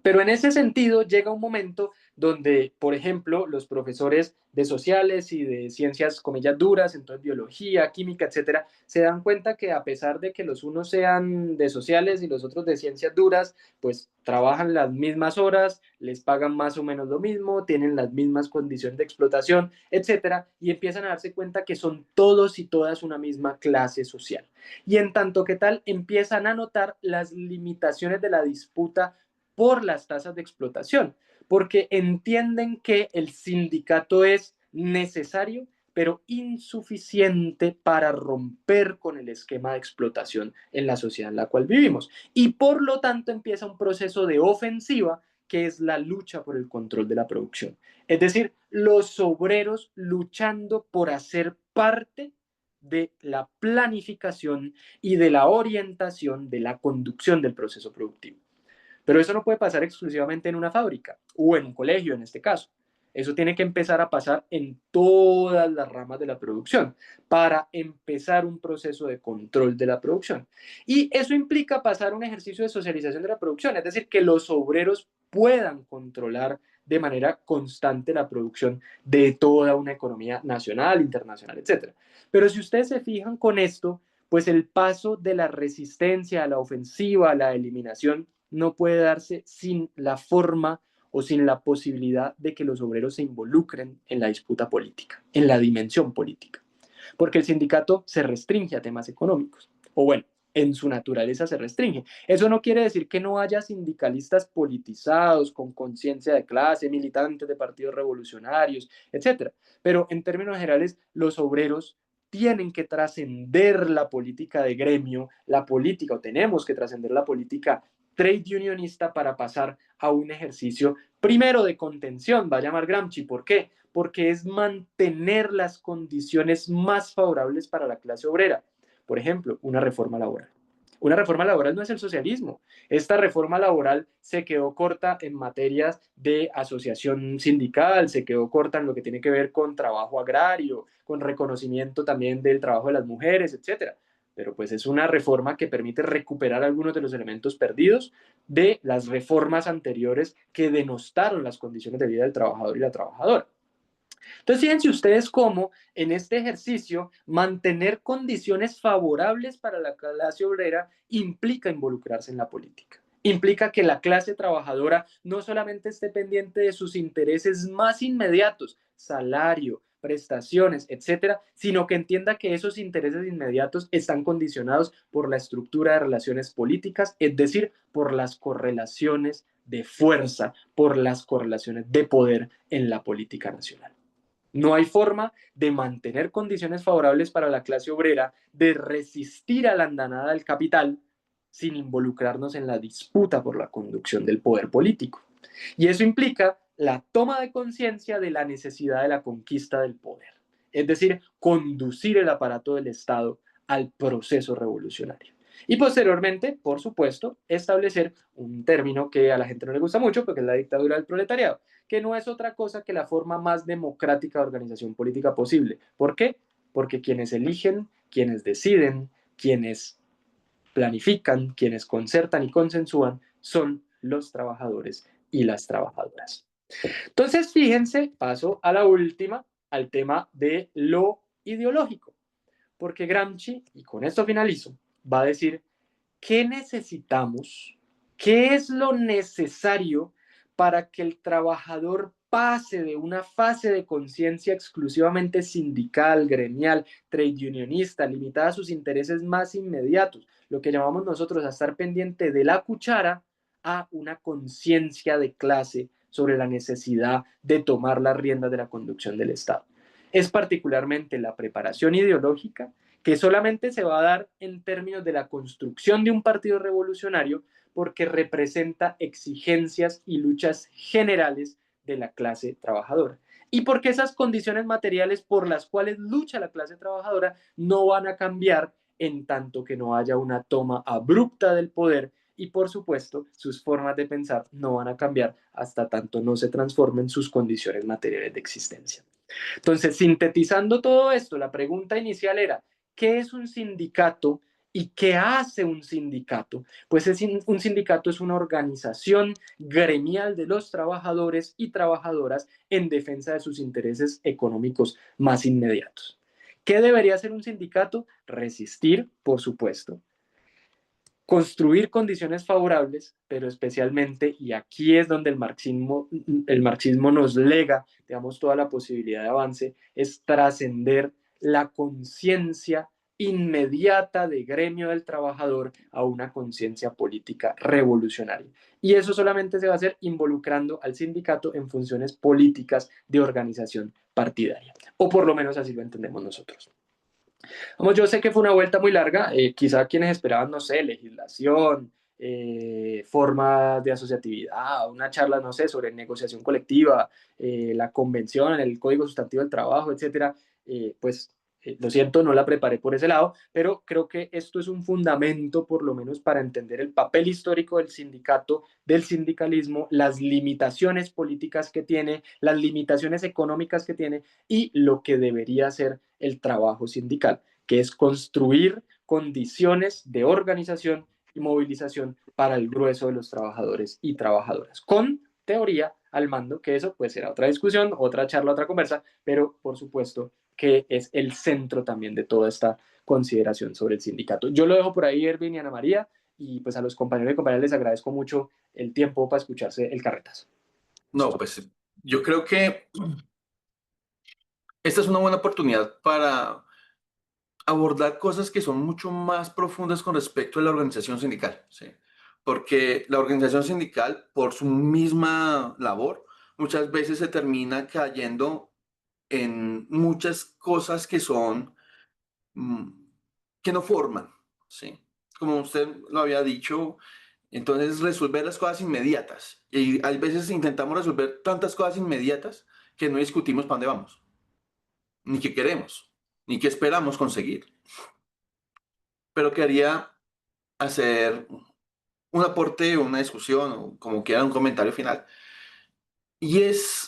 Pero en ese sentido llega un momento donde, por ejemplo, los profesores de sociales y de ciencias, comillas, duras, entonces biología, química, etcétera, se dan cuenta que a pesar de que los unos sean de sociales y los otros de ciencias duras, pues trabajan las mismas horas, les pagan más o menos lo mismo, tienen las mismas condiciones de explotación, etcétera, y empiezan a darse cuenta que son todos y todas una misma clase social. Y en tanto que tal, empiezan a notar las limitaciones de la disputa por las tasas de explotación, porque entienden que el sindicato es necesario, pero insuficiente para romper con el esquema de explotación en la sociedad en la cual vivimos. Y por lo tanto empieza un proceso de ofensiva que es la lucha por el control de la producción. Es decir, los obreros luchando por hacer parte de la planificación y de la orientación de la conducción del proceso productivo. Pero eso no puede pasar exclusivamente en una fábrica o en un colegio en este caso. Eso tiene que empezar a pasar en todas las ramas de la producción para empezar un proceso de control de la producción. Y eso implica pasar un ejercicio de socialización de la producción, es decir, que los obreros puedan controlar de manera constante la producción de toda una economía nacional, internacional, etc. Pero si ustedes se fijan con esto, pues el paso de la resistencia a la ofensiva, a la eliminación, no puede darse sin la forma o sin la posibilidad de que los obreros se involucren en la disputa política, en la dimensión política. Porque el sindicato se restringe a temas económicos, o bueno, en su naturaleza se restringe. Eso no quiere decir que no haya sindicalistas politizados, con conciencia de clase, militantes de partidos revolucionarios, etc. Pero en términos generales, los obreros tienen que trascender la política de gremio, la política, o tenemos que trascender la política trade unionista para pasar a un ejercicio primero de contención, va a llamar Gramsci. ¿Por qué? Porque es mantener las condiciones más favorables para la clase obrera. Por ejemplo, una reforma laboral. Una reforma laboral no es el socialismo. Esta reforma laboral se quedó corta en materias de asociación sindical, se quedó corta en lo que tiene que ver con trabajo agrario, con reconocimiento también del trabajo de las mujeres, etcétera. Pero pues es una reforma que permite recuperar algunos de los elementos perdidos de las reformas anteriores que denostaron las condiciones de vida del trabajador y la trabajadora. Entonces, fíjense ustedes cómo en este ejercicio mantener condiciones favorables para la clase obrera implica involucrarse en la política. Implica que la clase trabajadora no solamente esté pendiente de sus intereses más inmediatos, salario, prestaciones, etcétera, sino que entienda que esos intereses inmediatos están condicionados por la estructura de relaciones políticas, es decir, por las correlaciones de fuerza, por las correlaciones de poder en la política nacional. No hay forma de mantener condiciones favorables para la clase obrera, de resistir a la andanada del capital, sin involucrarnos en la disputa por la conducción del poder político. Y eso implica la toma de conciencia de la necesidad de la conquista del poder, es decir, conducir el aparato del Estado al proceso revolucionario. Y posteriormente, por supuesto, establecer un término que a la gente no le gusta mucho, porque es la dictadura del proletariado, que no es otra cosa que la forma más democrática de organización política posible. ¿Por qué? Porque quienes eligen, quienes deciden, quienes planifican, quienes concertan y consensúan son los trabajadores y las trabajadoras. Entonces, fíjense, paso a la última, al tema de lo ideológico, porque Gramsci, y con esto finalizo, va a decir, ¿qué necesitamos? ¿Qué es lo necesario para que el trabajador pase de una fase de conciencia exclusivamente sindical, gremial, trade unionista, limitada a sus intereses más inmediatos, lo que llamamos nosotros a estar pendiente de la cuchara, a una conciencia de clase sobre la necesidad de tomar las riendas de la conducción del Estado? Es particularmente la preparación ideológica, que solamente se va a dar en términos de la construcción de un partido revolucionario, porque representa exigencias y luchas generales de la clase trabajadora. y porque esas condiciones materiales por las cuales lucha la clase trabajadora no van a cambiar en tanto que no haya una toma abrupta del poder, y por supuesto sus formas de pensar no van a cambiar hasta tanto no se transformen sus condiciones materiales de existencia. Entonces, sintetizando todo esto, la pregunta inicial era, ¿qué es un sindicato y qué hace un sindicato? Pues un sindicato es una organización gremial de los trabajadores y trabajadoras en defensa de sus intereses económicos más inmediatos. ¿Qué debería hacer un sindicato? Resistir, por supuesto, construir condiciones favorables, pero especialmente, y aquí es donde el marxismo nos lega, digamos, toda la posibilidad de avance, es trascender la conciencia inmediata de gremio del trabajador a una conciencia política revolucionaria. Y eso solamente se va a hacer involucrando al sindicato en funciones políticas de organización partidaria, o por lo menos así lo entendemos nosotros. Vamos, yo sé que fue una vuelta muy larga, quizá quienes esperaban, no sé, legislación, formas de asociatividad, una charla, no sé, sobre negociación colectiva, la convención, el código sustantivo del trabajo, etcétera, pues lo siento, no la preparé por ese lado, pero creo que esto es un fundamento, por lo menos, para entender el papel histórico del sindicato, del sindicalismo, las limitaciones políticas que tiene, las limitaciones económicas que tiene y lo que debería ser el trabajo sindical, que es construir condiciones de organización y movilización para el grueso de los trabajadores y trabajadoras, con teoría al mando, que eso pues será otra discusión, otra charla, otra conversa, pero por supuesto que es el centro también de toda esta consideración sobre el sindicato. Yo lo dejo por ahí, Erwin y Ana María, y pues a los compañeros y compañeras les agradezco mucho el tiempo para escucharse el carretazo. No, pues yo creo que esta es una buena oportunidad para abordar cosas que son mucho más profundas con respecto a la organización sindical, ¿sí? Porque la organización sindical, por su misma labor, muchas veces se termina cayendo en muchas cosas que son, mm, que no forman, ¿sí? Como usted lo había dicho, entonces resolver las cosas inmediatas. Y hay veces intentamos resolver tantas cosas inmediatas que no discutimos para dónde vamos, ni qué queremos, ni qué esperamos conseguir. Pero quería hacer un aporte, una discusión, o como quiera, un comentario final. Y es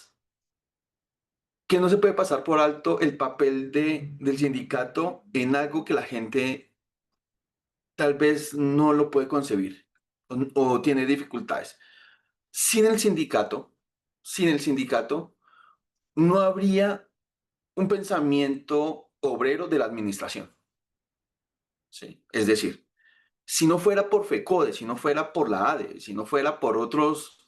que no se puede pasar por alto el papel del sindicato en algo que la gente tal vez no lo puede concebir o tiene dificultades. Sin el sindicato, sin el sindicato, no habría un pensamiento obrero de la administración, ¿sí? Es decir, si no fuera por FECODE, si no fuera por la ADE, si no fuera por otros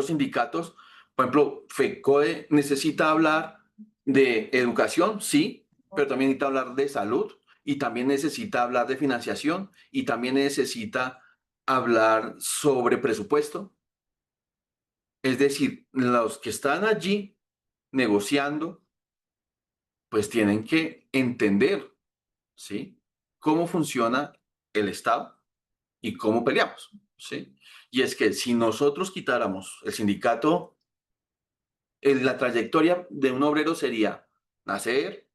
sindicatos, por ejemplo, FECODE necesita hablar de educación, sí, pero también necesita hablar de salud y también necesita hablar de financiación y también necesita hablar sobre presupuesto. Es decir, los que están allí negociando, pues tienen que entender, ¿sí? Cómo funciona el Estado y cómo peleamos, ¿sí? Y es que si nosotros quitáramos el sindicato, la trayectoria de un obrero sería nacer,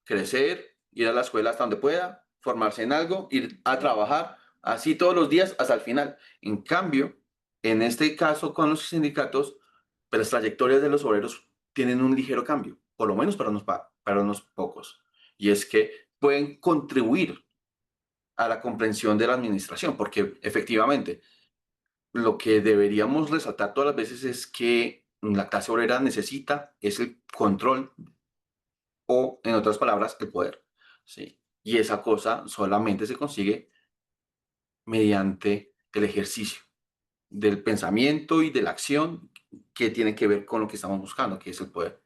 crecer, ir a la escuela hasta donde pueda, formarse en algo, ir a trabajar, así todos los días hasta el final. En cambio, en este caso con los sindicatos, pues las trayectorias de los obreros tienen un ligero cambio, por lo menos para unos pocos. Y es que pueden contribuir a la comprensión de la administración, porque efectivamente lo que deberíamos resaltar todas las veces es que la clase obrera necesita es el control o, en otras palabras, el poder, ¿sí? Y esa cosa solamente se consigue mediante el ejercicio del pensamiento y de la acción que tiene que ver con lo que estamos buscando, que es el poder,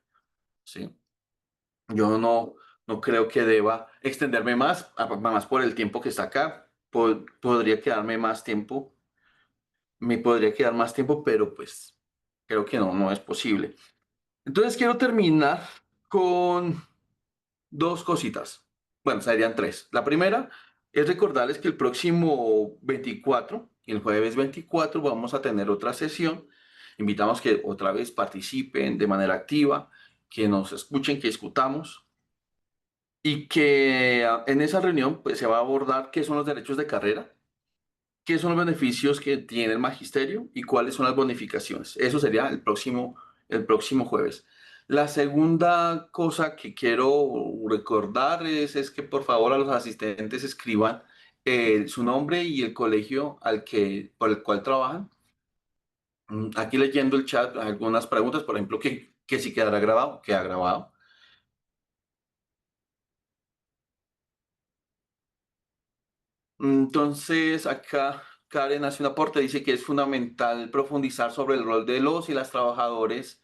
¿sí? Yo no creo que deba extenderme más por el tiempo que está acá. Podría quedarme más tiempo, me podría quedar más tiempo, pero pues creo que no es posible. Entonces quiero terminar con dos cositas. Bueno, serían tres. La primera es recordarles que el próximo 24, el jueves 24, vamos a tener otra sesión Invitamos que otra vez participen de manera activa, que nos escuchen, que discutamos y que en esa reunión pues, se va a abordar qué son los derechos de carrera, qué son los beneficios que tiene el magisterio y cuáles son las bonificaciones. Eso sería el próximo jueves. La segunda cosa que quiero recordar es que por favor a los asistentes escriban su nombre y el colegio por el cual trabajan. Aquí leyendo el chat, algunas preguntas, por ejemplo, que si quedará grabado, queda grabado. Entonces, acá Karen hace un aporte, dice que es fundamental profundizar sobre el rol de los y las trabajadores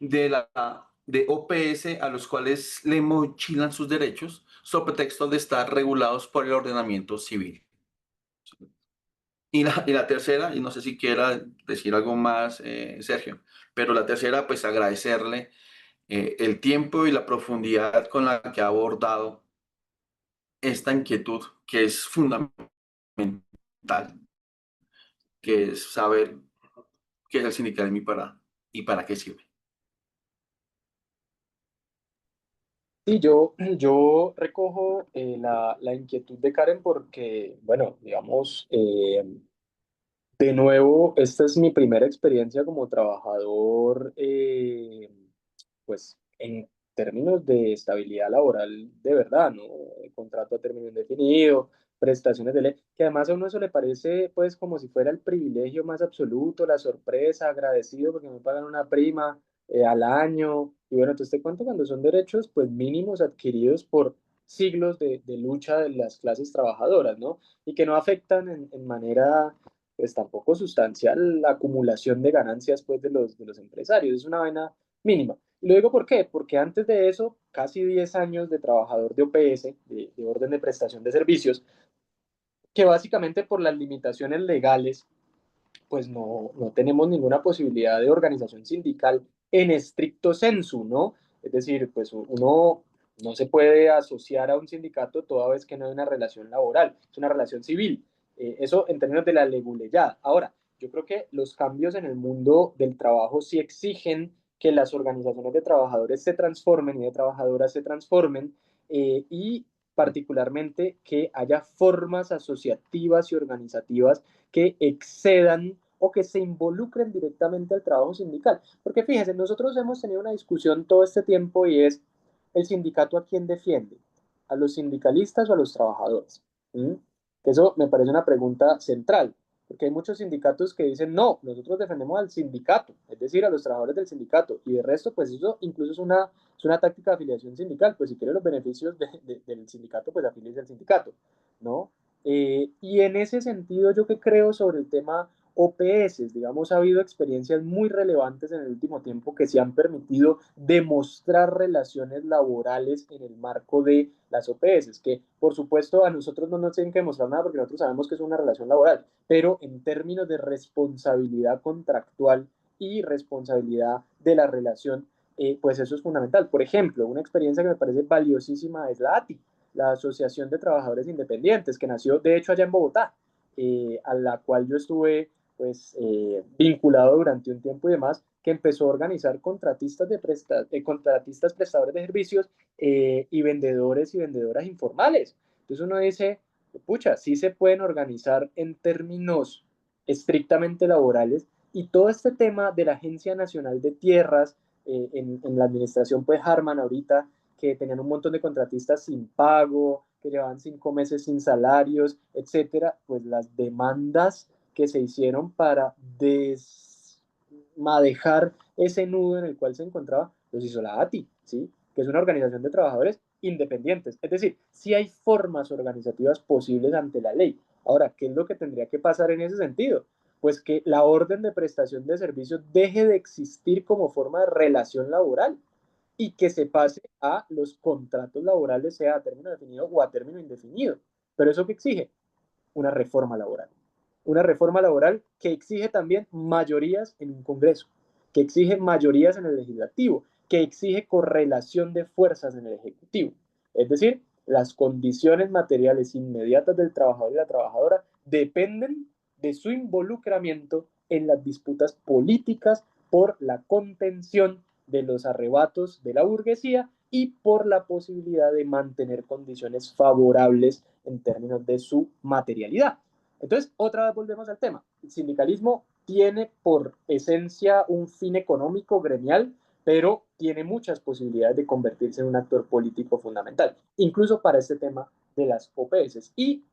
de OPS a los cuales le mochilan sus derechos sobre pretexto de estar regulados por el ordenamiento civil. Y la tercera, y no sé si quiera decir algo más, Sergio, pero la tercera, pues agradecerle el tiempo y la profundidad con la que ha abordado esta inquietud que es fundamental, que es saber qué es el sindicalismo y para qué sirve. Sí, yo recojo la inquietud de Karen porque, bueno, digamos, de nuevo, esta es mi primera experiencia como trabajador, pues en términos de estabilidad laboral de verdad, ¿no? Contrato a término indefinido, prestaciones de ley, que además a uno eso le parece pues como si fuera el privilegio más absoluto, la sorpresa, agradecido porque me pagan una prima al año. Y bueno, entonces te cuento cuando son derechos pues mínimos adquiridos por siglos de lucha de las clases trabajadoras, ¿no? Y que no afectan en manera pues tampoco sustancial la acumulación de ganancias pues de los empresarios, es una vaina mínima. Y lo digo ¿por qué? Porque antes de eso, casi 10 años de trabajador de OPS, de orden de prestación de servicios, que básicamente por las limitaciones legales pues no tenemos ninguna posibilidad de organización sindical en estricto sensu, ¿no? Es decir, pues uno no se puede asociar a un sindicato toda vez que no hay una relación laboral, es una relación civil. Eso en términos de la leguleyad. Ahora, yo creo que los cambios en el mundo del trabajo sí exigen que las organizaciones de trabajadores se transformen y de trabajadoras se transformen y particularmente que haya formas asociativas y organizativas que excedan o que se involucren directamente al trabajo sindical. Porque fíjense, nosotros hemos tenido una discusión todo este tiempo y es el sindicato a quién defiende, a los sindicalistas o a los trabajadores. ¿Mm? Eso me parece una pregunta central, porque hay muchos sindicatos que dicen, no, nosotros defendemos al sindicato, es decir, a los trabajadores del sindicato, y de resto, pues eso incluso es una táctica de afiliación sindical, pues si quiere los beneficios del sindicato, pues afilies al sindicato, ¿no? Y en ese sentido, yo que creo sobre el tema OPS, digamos, ha habido experiencias muy relevantes en el último tiempo que se han permitido demostrar relaciones laborales en el marco de las OPS, que por supuesto a nosotros no nos tienen que demostrar nada porque nosotros sabemos que es una relación laboral, pero en términos de responsabilidad contractual y responsabilidad de la relación, pues eso es fundamental. Por ejemplo, una experiencia que me parece valiosísima es la ATI, la Asociación de Trabajadores Independientes, que nació de hecho allá en Bogotá, a la cual yo estuve pues vinculado durante un tiempo y demás, que empezó a organizar contratistas prestadores de servicios y vendedores y vendedoras informales. Entonces uno dice, pucha, sí se pueden organizar en términos estrictamente laborales y todo este tema de la Agencia Nacional de Tierras en la administración pues Harman ahorita, que tenían un montón de contratistas sin pago, que llevaban 5 meses sin salarios, etcétera, pues las demandas que se hicieron para desmadejar ese nudo en el cual se encontraba, los hizo la ATI, ¿sí? Que es una organización de trabajadores independientes. Es decir, sí hay formas organizativas posibles ante la ley. Ahora, ¿qué es lo que tendría que pasar en ese sentido? Pues que la orden de prestación de servicios deje de existir como forma de relación laboral y que se pase a los contratos laborales, sea a término definido o a término indefinido. Pero eso qué exige una reforma laboral. Una reforma laboral que exige también mayorías en un Congreso, que exige mayorías en el legislativo, que exige correlación de fuerzas en el Ejecutivo. Es decir, las condiciones materiales inmediatas del trabajador y la trabajadora dependen de su involucramiento en las disputas políticas por la contención de los arrebatos de la burguesía y por la posibilidad de mantener condiciones favorables en términos de su materialidad. Entonces, otra vez volvemos al tema. El sindicalismo tiene por esencia un fin económico gremial, pero tiene muchas posibilidades de convertirse en un actor político fundamental, incluso para este tema de las OPS. Y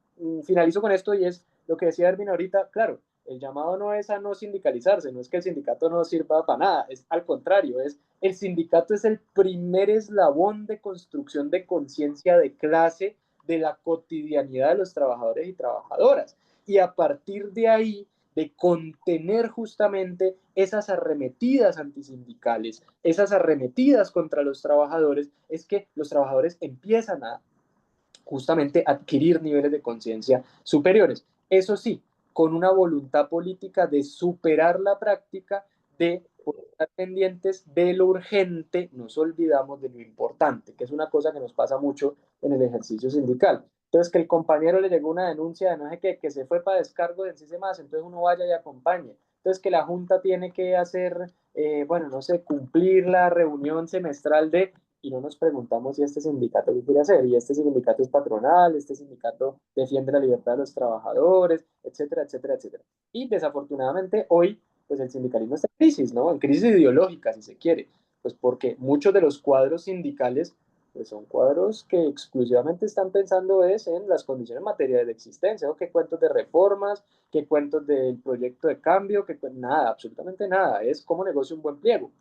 finalizo con esto y es lo que decía Erwin ahorita, claro, el llamado no es a no sindicalizarse, no es que el sindicato no sirva para nada, es al contrario, es el sindicato es el primer eslabón de construcción de conciencia de clase de la cotidianidad de los trabajadores y trabajadoras. Y a partir de ahí, de contener justamente esas arremetidas antisindicales, esas arremetidas contra los trabajadores, es que los trabajadores empiezan a justamente adquirir niveles de conciencia superiores. Eso sí, con una voluntad política de superar la práctica, de estar pendientes de lo urgente, nos olvidamos de lo importante, que es una cosa que nos pasa mucho en el ejercicio sindical. Entonces, que el compañero le llegó una denuncia de no sé qué, que se fue para descargo de sí más, entonces uno vaya y acompañe. Entonces, que la Junta tiene que hacer, bueno, no sé, cumplir la reunión semestral de, y no nos preguntamos si este sindicato qué quiere hacer, y este sindicato es patronal, este sindicato defiende la libertad de los trabajadores, etcétera, etcétera, etcétera. Y desafortunadamente hoy, pues el sindicalismo está en crisis, ¿no? En crisis ideológica, si se quiere, pues porque muchos de los cuadros sindicales pues son cuadros que exclusivamente están pensando es en las condiciones materiales de existencia, ¿no? ¿Qué cuentos de reformas? ¿Qué cuentos del proyecto de cambio? Nada, absolutamente nada, es cómo negocio un buen pliego.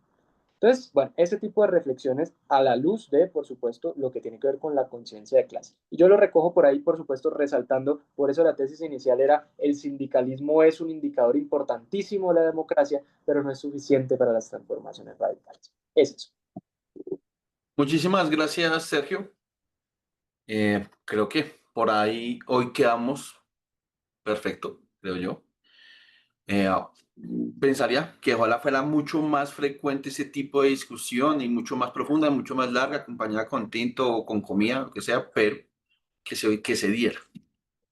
Entonces, bueno, ese tipo de reflexiones a la luz de, por supuesto, lo que tiene que ver con la conciencia de clase. Y yo lo recojo por ahí, por supuesto, resaltando, por eso la tesis inicial era, el sindicalismo es un indicador importantísimo de la democracia, pero no es suficiente para las transformaciones radicales. Es eso. Muchísimas gracias, Sergio. Creo que por ahí hoy quedamos perfecto, creo yo. Eh, Pensaría que ojalá fuera mucho más frecuente ese tipo de discusión y mucho más profunda, mucho más larga, acompañada con tinto o con comida, lo que sea, pero que se diera.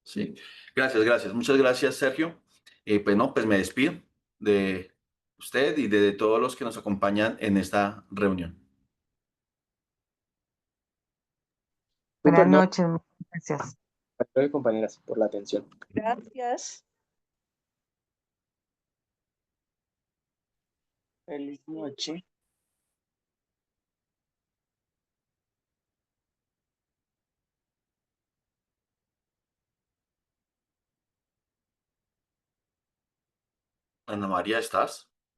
Sí. Gracias, gracias. Muchas gracias, Sergio. Pues no, pues me despido de usted y de todos los que nos acompañan en esta reunión. Súper, Buenas no, noches, muchas gracias. compañeras, por la atención. Gracias. Feliz noche. Ana María, ¿estás?